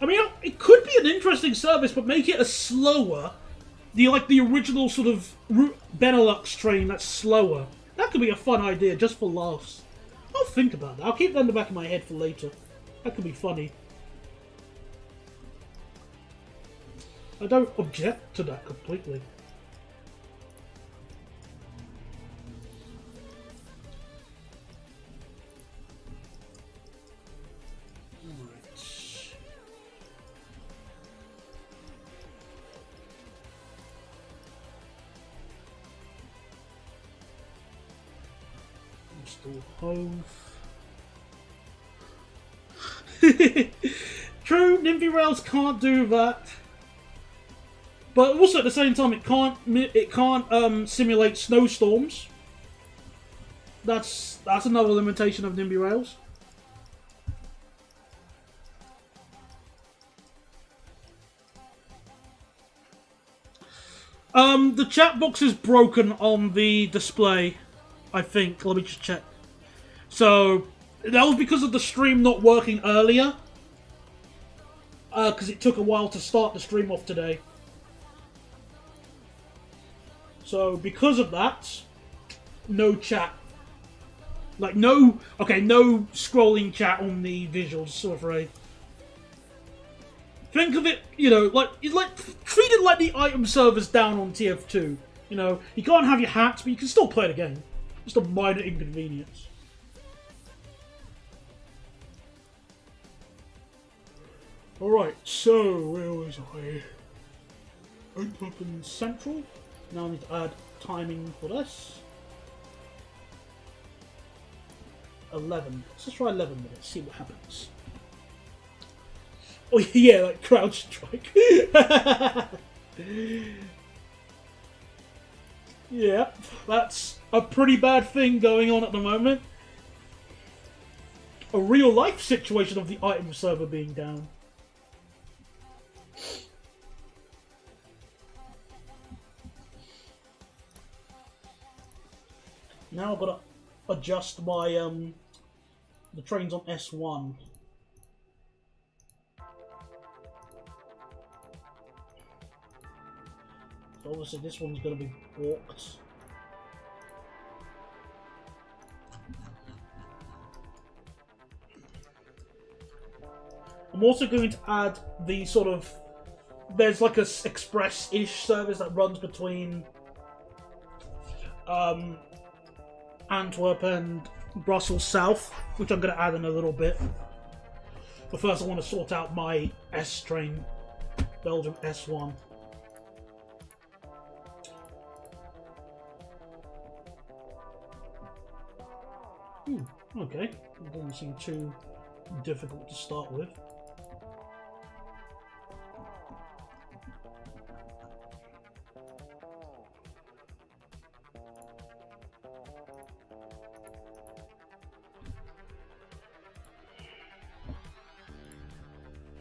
S2: I mean, it could be an interesting service, but make it a slower... the original sort of Benelux train that's slower. That could be a fun idea, just for laughs. I'll think about that. I'll keep that in the back of my head for later. That could be funny. I don't object to that completely. Hove. True, Nimby Rails can't do that, but also at the same time it can't simulate snowstorms. That's another limitation of Nimby Rails. The chat box is broken on the display, I think. Let me just check. So, that was because of the stream not working earlier. Because it took a while to start the stream off today. So, because of that, no chat. Like, no scrolling chat on the visuals, so afraid. Think of it, you know, treat it like the item server's down on TF2. You know, you can't have your hats, but you can still play the game. Just a minor inconvenience. Alright, so where was I? Antwerpen Central. Now I need to add timing for this. 11. Let's try 11 minutes, see what happens. Oh yeah, like crowd strike. Yeah, that's a pretty bad thing going on at the moment. A real life situation of the item server being down. Now I've got to adjust my the trains on S1. So obviously this one's going to be walked. I'm also going to add the sort of... There's like a express-ish service that runs between Antwerp and Brussels South, which I'm going to add in a little bit. But first I want to sort out my S train, Belgium S1. Okay, it doesn't seem too difficult to start with.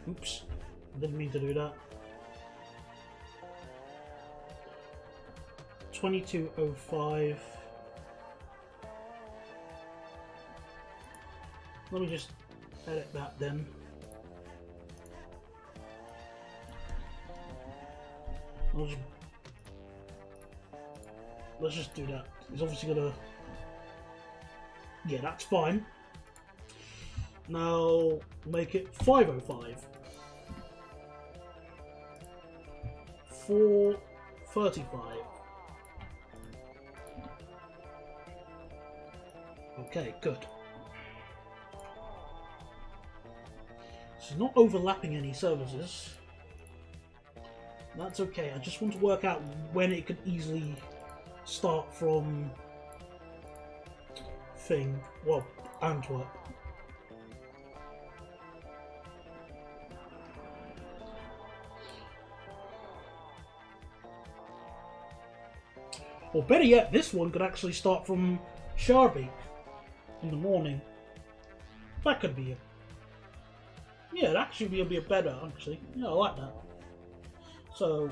S2: Oops, didn't mean to do that. 2205. Let me just edit that then. Let's just do that. He's obviously gonna... Yeah, that's fine. Now make it 505. 435. Okay, good. So not overlapping any services. That's okay. I just want to work out when it could easily start from Antwerp. Or better yet, this one could actually start from Schaerbeek in the morning. That could be it. Yeah, it actually be a bit better, actually. Yeah, I like that. So,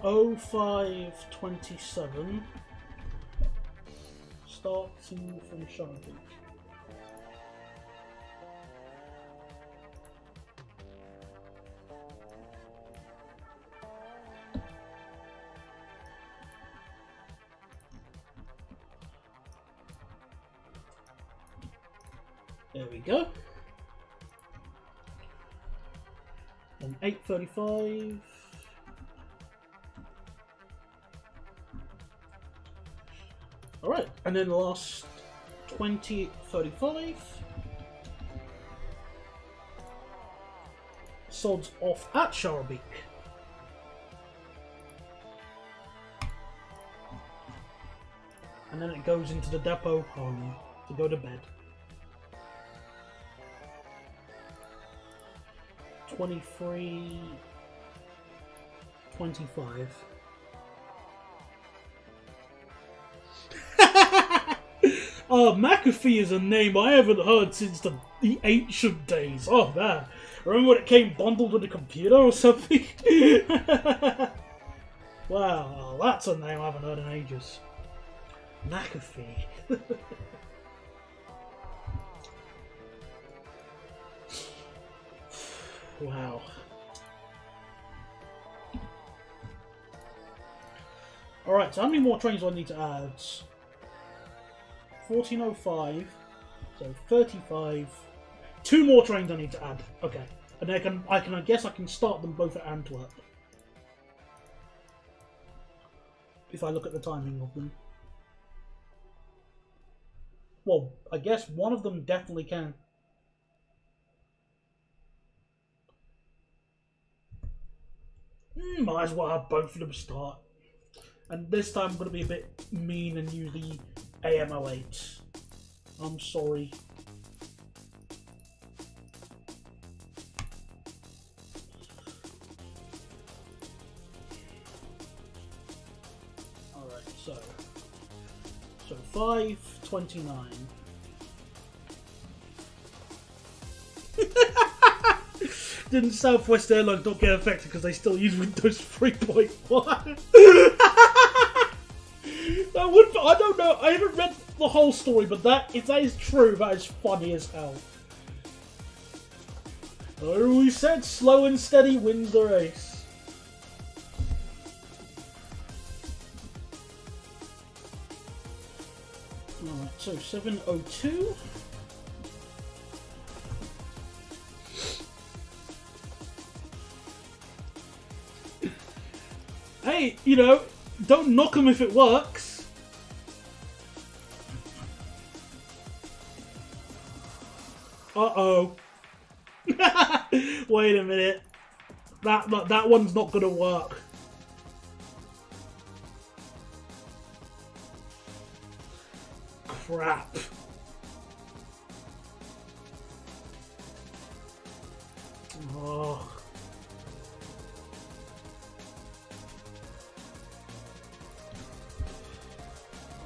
S2: 0527 starting from Schaerbeek. There we go. And 8:35. Alright, and then the last 20:35. Sods off at Schaerbeek. And then it goes into the depot home to go to bed. 23:25. McAfee is a name I haven't heard since the ancient days. Oh man, remember when it came bundled with a computer or something? Wow, that's a name I haven't heard in ages. McAfee. Wow. Alright, so how many more trains do I need to add? 1405, so 35. 2 more trains I need to add. Okay. And I guess I can start them both at Antwerp. If I look at the timing of them. Well, I guess one of them definitely can. Might as well have both of them start. And this time I'm going to be a bit mean and use the AM08. I'm sorry. Alright, so 5:29. Didn't Southwest Airlines not get affected because they still use Windows 3.1? I don't know. I haven't read the whole story, but that is true. That is funny as hell. Oh, we said slow and steady wins the race. So 702. Hey, you know, don't knock them if it works. Uh-oh. Wait a minute. That one's not gonna work. Crap. Oh.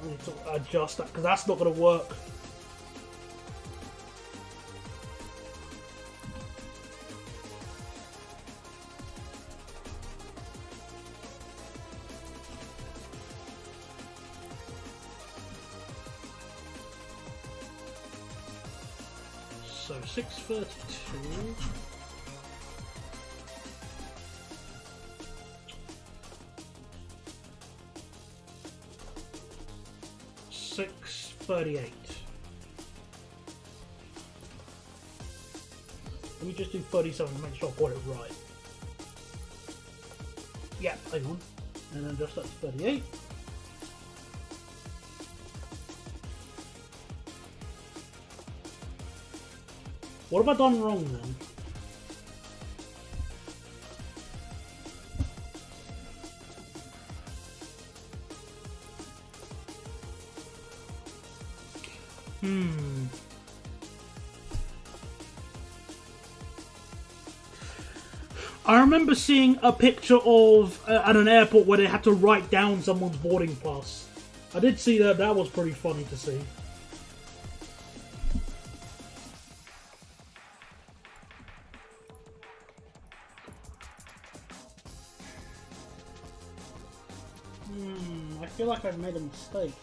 S2: I need to adjust that because that's not gonna work. So 632. $638. Let me just do 37 to make sure I got it right. Yeah, hang on. And then just that's 38. What have I done wrong then? I remember seeing a picture of at an airport where they had to write down someone's boarding pass. I did see that. That was pretty funny to see. I feel like I've made a mistake.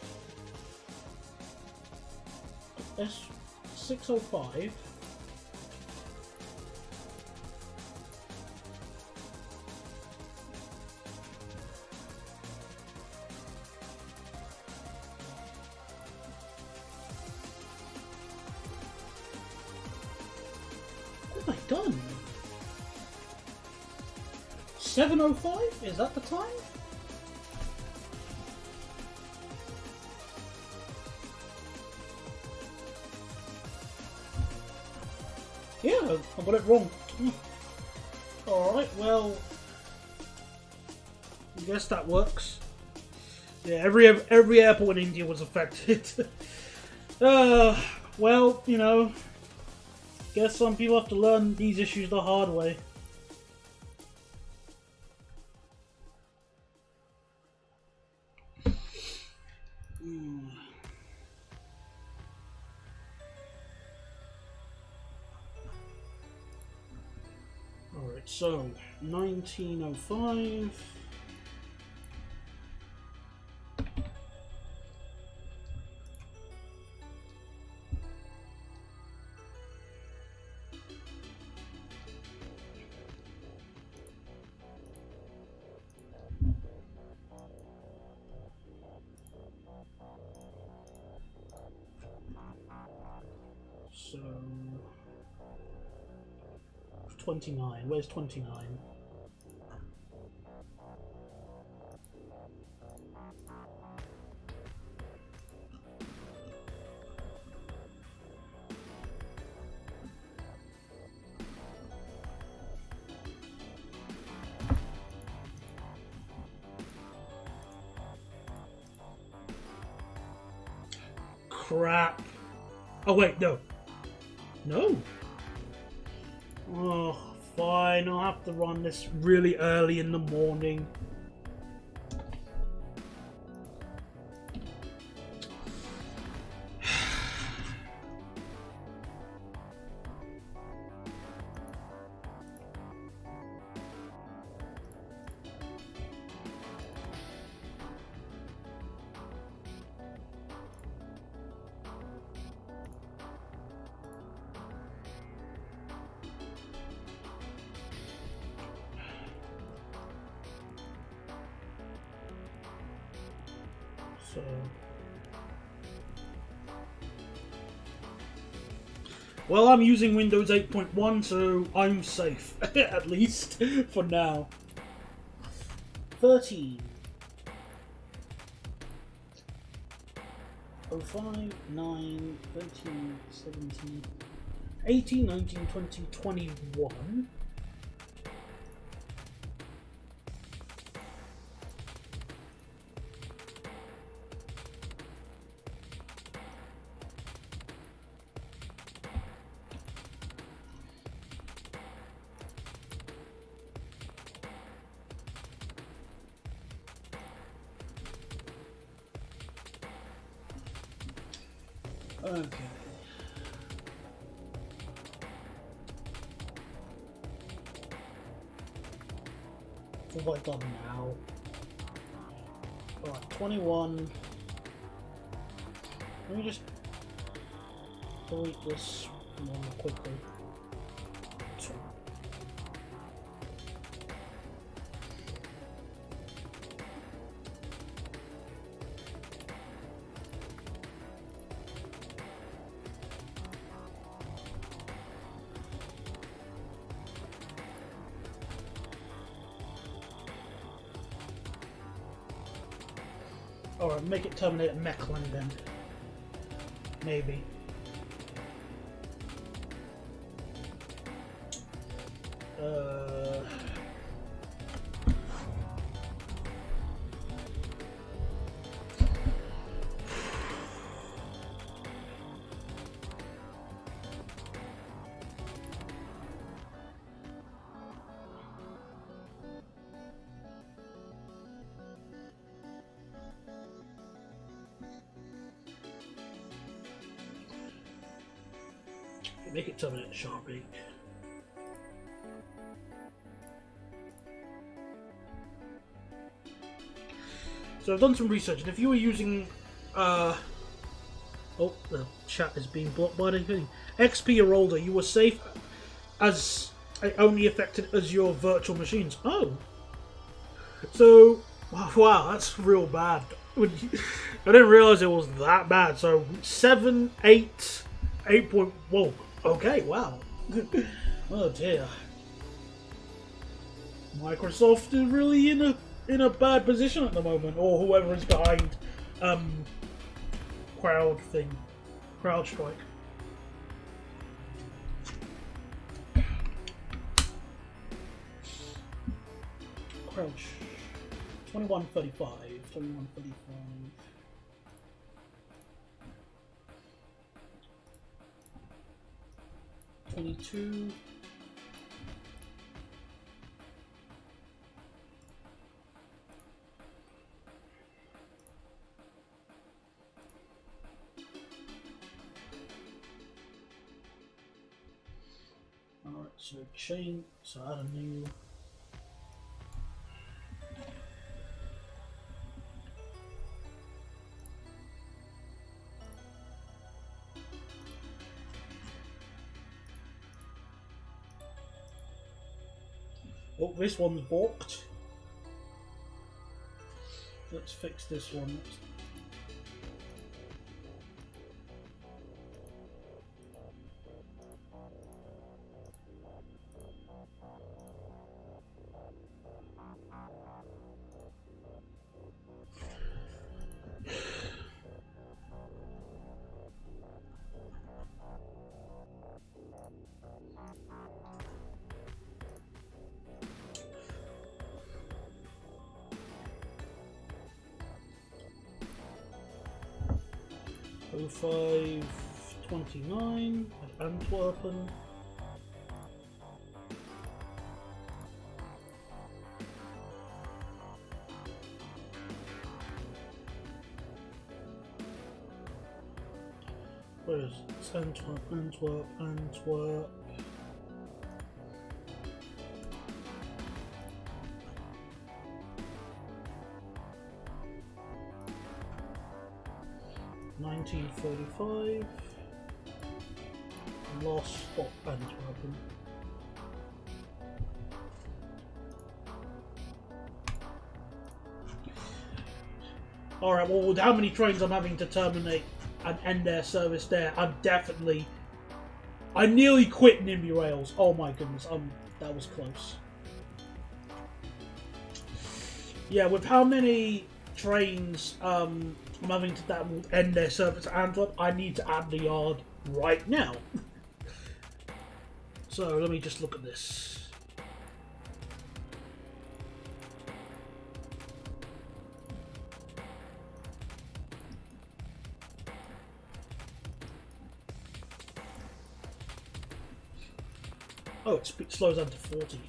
S2: S605. What have I done? 705? Is that the time? Yeah, I got it wrong. Alright, well, I guess that works. Yeah, every airport in India was affected. Well, you know, guess some people have to learn these issues the hard way. Alright, so 1905. So 29. Where's 29? Crap. Oh wait, no. No. Oh, fine. I'll have to run this really early in the morning. So Well, I'm using Windows 8.1, so I'm safe. At least, for now. 13. 05, 9, 13, 17, 18, 19, 20, 21. Okay. What have I done now? Alright, 21. Let me just delete this one quickly. Alright, make it terminate at Mechelen then. Maybe. Make it terminate at Sharpie. So I've done some research, and if you were using, oh, the chat is being blocked by anything. XP or older, you were safe as it only affected as your virtual machines. Oh, so wow, that's real bad. I didn't realize it was that bad. So 7, 8, 8 point. Whoa. Okay. Wow. Oh dear. Microsoft is really in a bad position at the moment, or whoever is behind CrowdStrike. Crouch 2135, 2135. $22. Alright, so chain, so add a new. Oh, this one's balked. Let's fix this one. Oh, 529 at Antwerpen. Where is it? It's Antwerp. 1945. Lost spot Antwerpen. Alright, well, with how many trains I'm having to terminate and end their service there, I'm definitely I nearly quit Nimby Rails. Oh my goodness, that was close. Yeah, with how many trains I'm having that will end their service at Antwerp, I need to add the yard right now. So let me just look at this. Oh, it slows down to 40.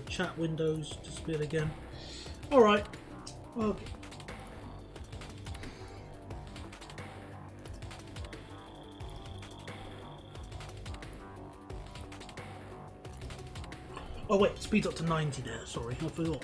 S2: Chat windows disappeared again. Alright. Okay. Oh wait, speeds up to 90 there, sorry, I forgot.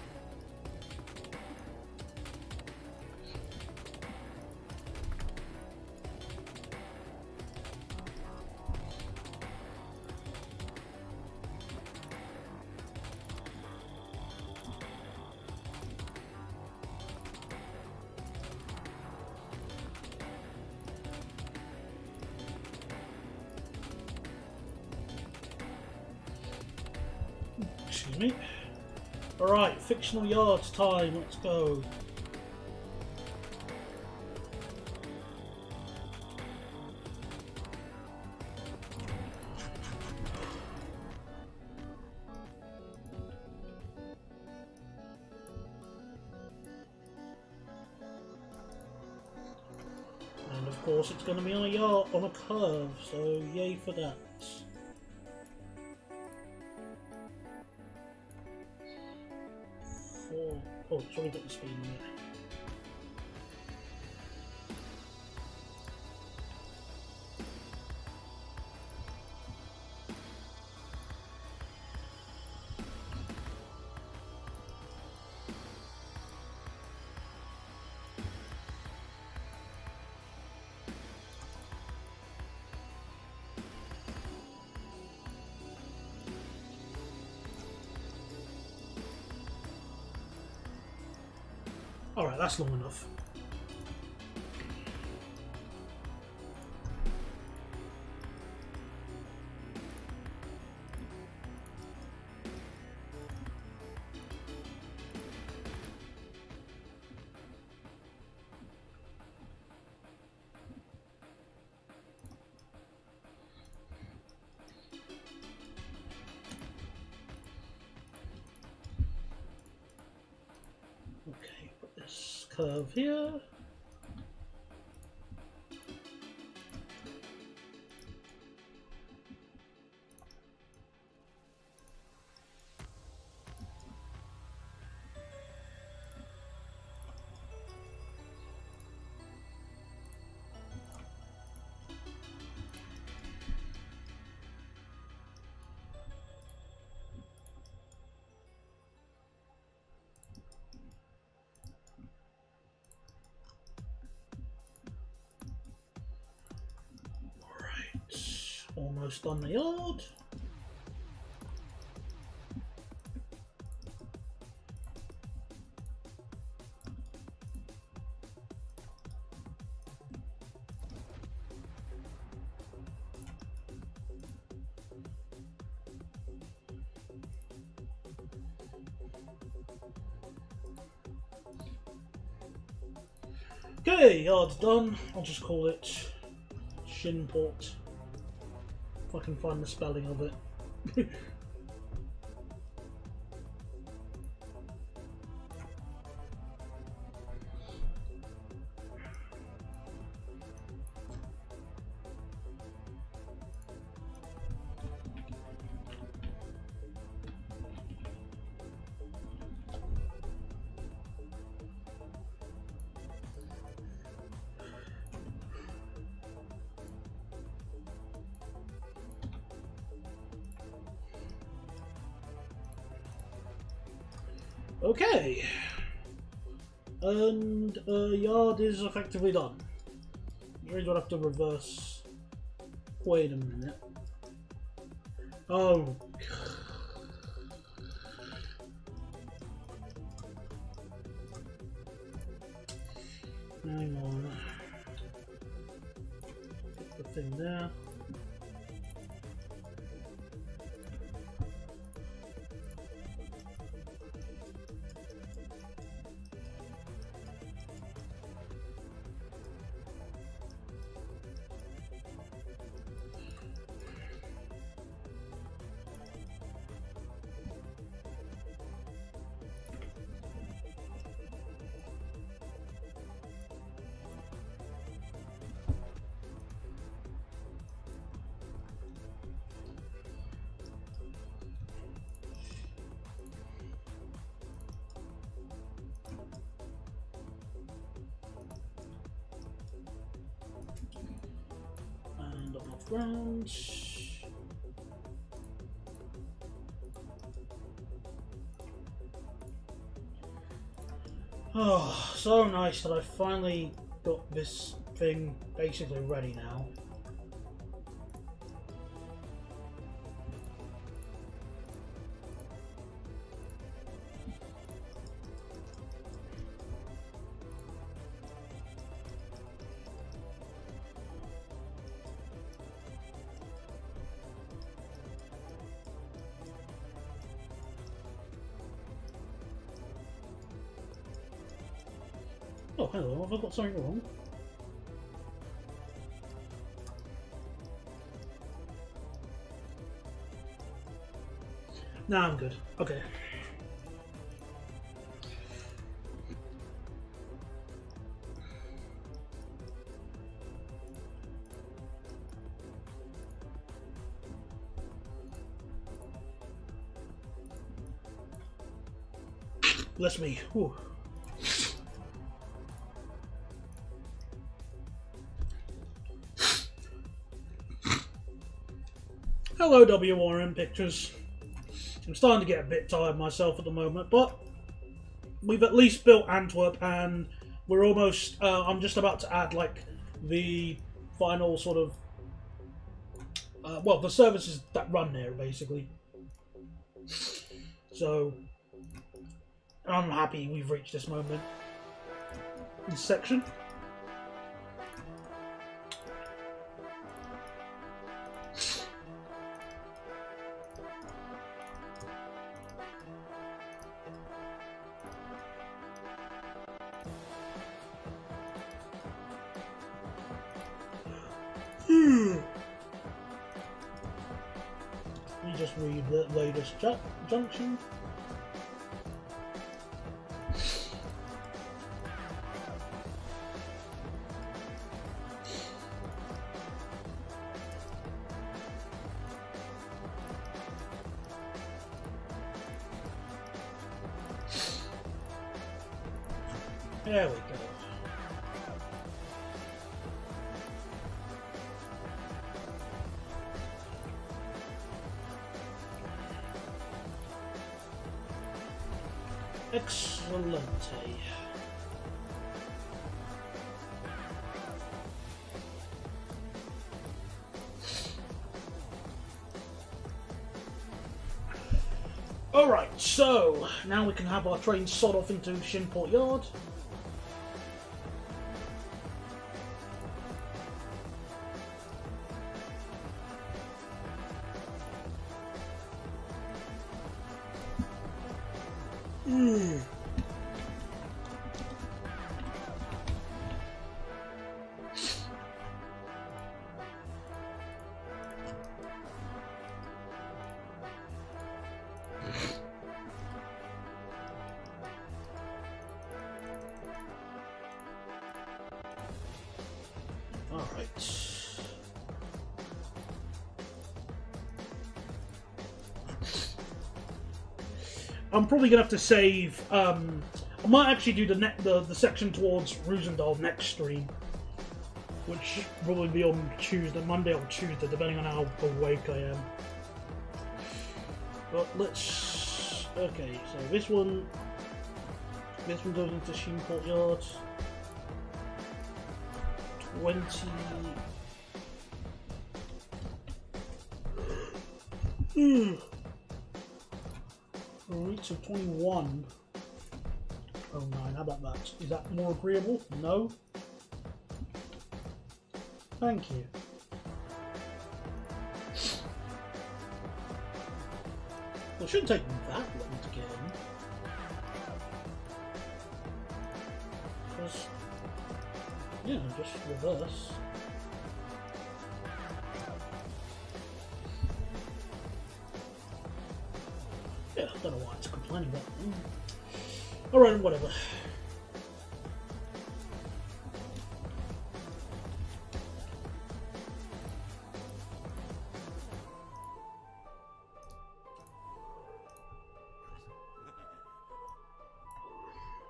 S2: Excuse me. Alright, fictional yards time, let's go. And of course it's going to be on a yard, on a curve, so yay for that. Oh, it's already got the speed in it. Alright, that's long enough. Okay, put this curve here. Almost on the yard. Okay, yard's done. I'll just call it Shinport. If I can find the spelling of it. Okay. And yard is effectively done. Maybe I'll have to reverse. Wait a minute. Oh. Hang on. Get the thing there. Ground. Oh, so nice that I finally got this thing basically ready now. Oh, hello, have I got something wrong? Nah, I'm good. Okay. Bless me. Whew. Hello, WRM Pictures. I'm starting to get a bit tired myself at the moment, but we've at least built Antwerp, and we're almost. I'm just about to add like the final sort of. Well, the services that run there, basically. So I'm happy we've reached this moment. This section. You just read the latest junction. There we go. Excellent. Alright, so now we can have our train sod off into Shinport Yard. I'm probably gonna have to save. I might actually do the section towards Roosendahl next stream, which should probably be on Tuesday, Monday or Tuesday, depending on how awake I am. But let's. Okay, so this one. This one goes into Sheen Courtyard. 20. Alright, so 21. Oh 9, how about that? Is that more agreeable? No? Thank you. Well, it shouldn't take me that long to get in. Just, yeah, just reverse. Yeah, I don't know why it's complaining about it. Alright, whatever.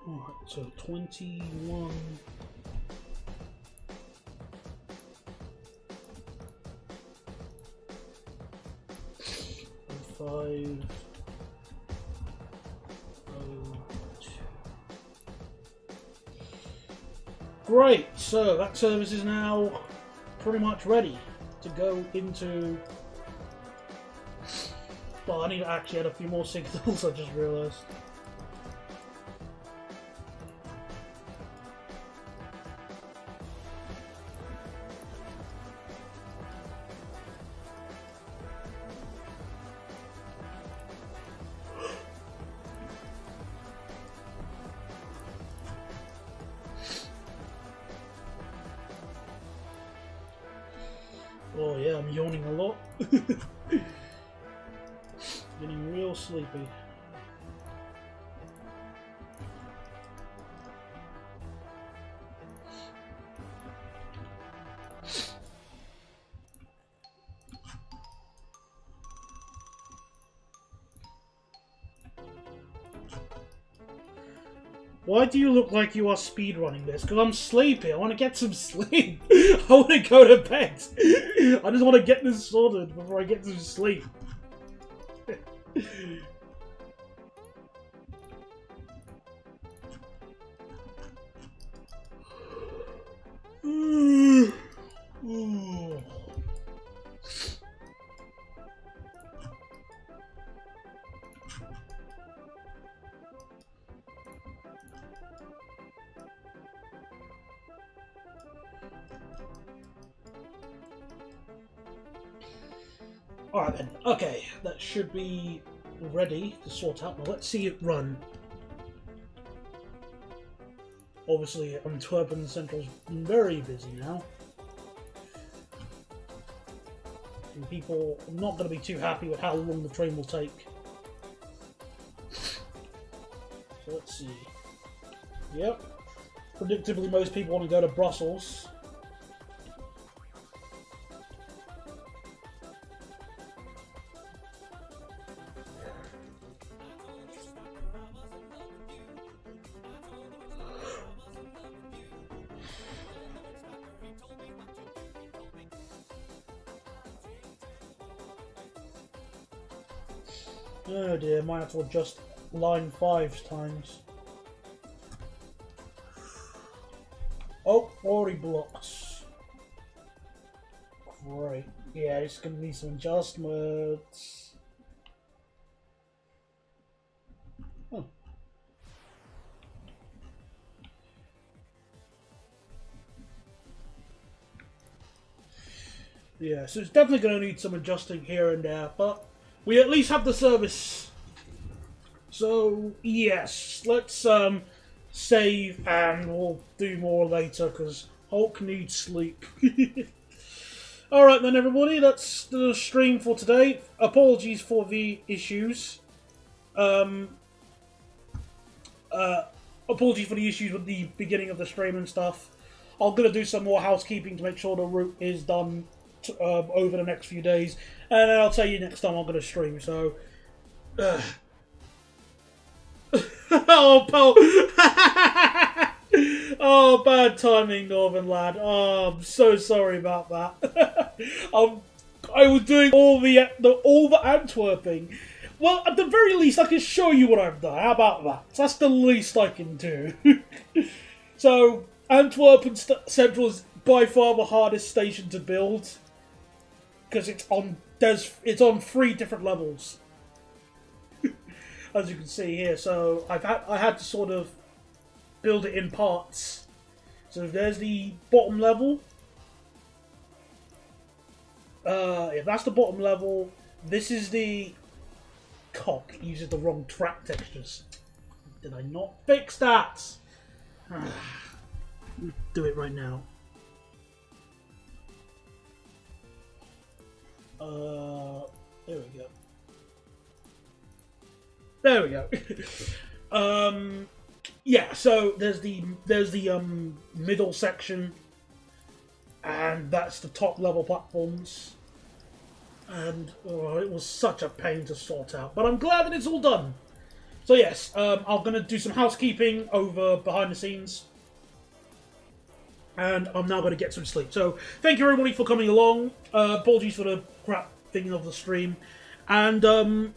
S2: Alright, so 21. Five. Great, so that service is now pretty much ready to go into... Well, I need to actually add a few more signals, I just realised. Oh yeah, I'm yawning a lot. Getting real sleepy. Why do you look like you are speedrunning this? Because I'm sleepy. I want to get some sleep. I want to go to bed. I just want to get this sorted before I get some sleep. Alright then, okay, that should be ready to sort out. Now let's see it run. Obviously, Antwerpen Central's very busy now. And people are not going to be too happy with how long the train will take. So let's see. Yep. Predictably, most people want to go to Brussels. Oh dear, might have to adjust line 5 times. Oh, already blocked. Great. Yeah, it's going to need some adjustments. Oh. Yeah, so it's definitely going to need some adjusting here and there, but we at least have the service. So, yes, let's save and we'll do more later because Hulk needs sleep. Alright then everybody, that's the stream for today. Apologies for the issues. Apologies for the issues with the beginning of the stream and stuff. I'm going to do some more housekeeping to make sure the route is done over the next few days, and then I'll tell you next time I'm going to stream. So, oh, Paul. Oh, bad timing, Northern lad. Oh, I'm so sorry about that. I was doing all the Antwerpening. Well, at the very least, I can show you what I've done. How about that? That's the least I can do. So, Antwerpen Central is by far the hardest station to build because it's on 3 different levels, as you can see here. So I had to sort of build it in parts. So there's the bottom level. If that's the bottom level, this is the cock. It uses the wrong track textures. Did I not fix that? Do it right now. There we go. There we go. Yeah. So there's the middle section, and that's the top level platforms. And it was such a pain to sort out, but I'm glad that it's all done. So yes, I'm going to do some housekeeping over behind the scenes. And I'm now going to get some sleep. So, thank you everybody for coming along. Apologies for the crap thing of the stream. And,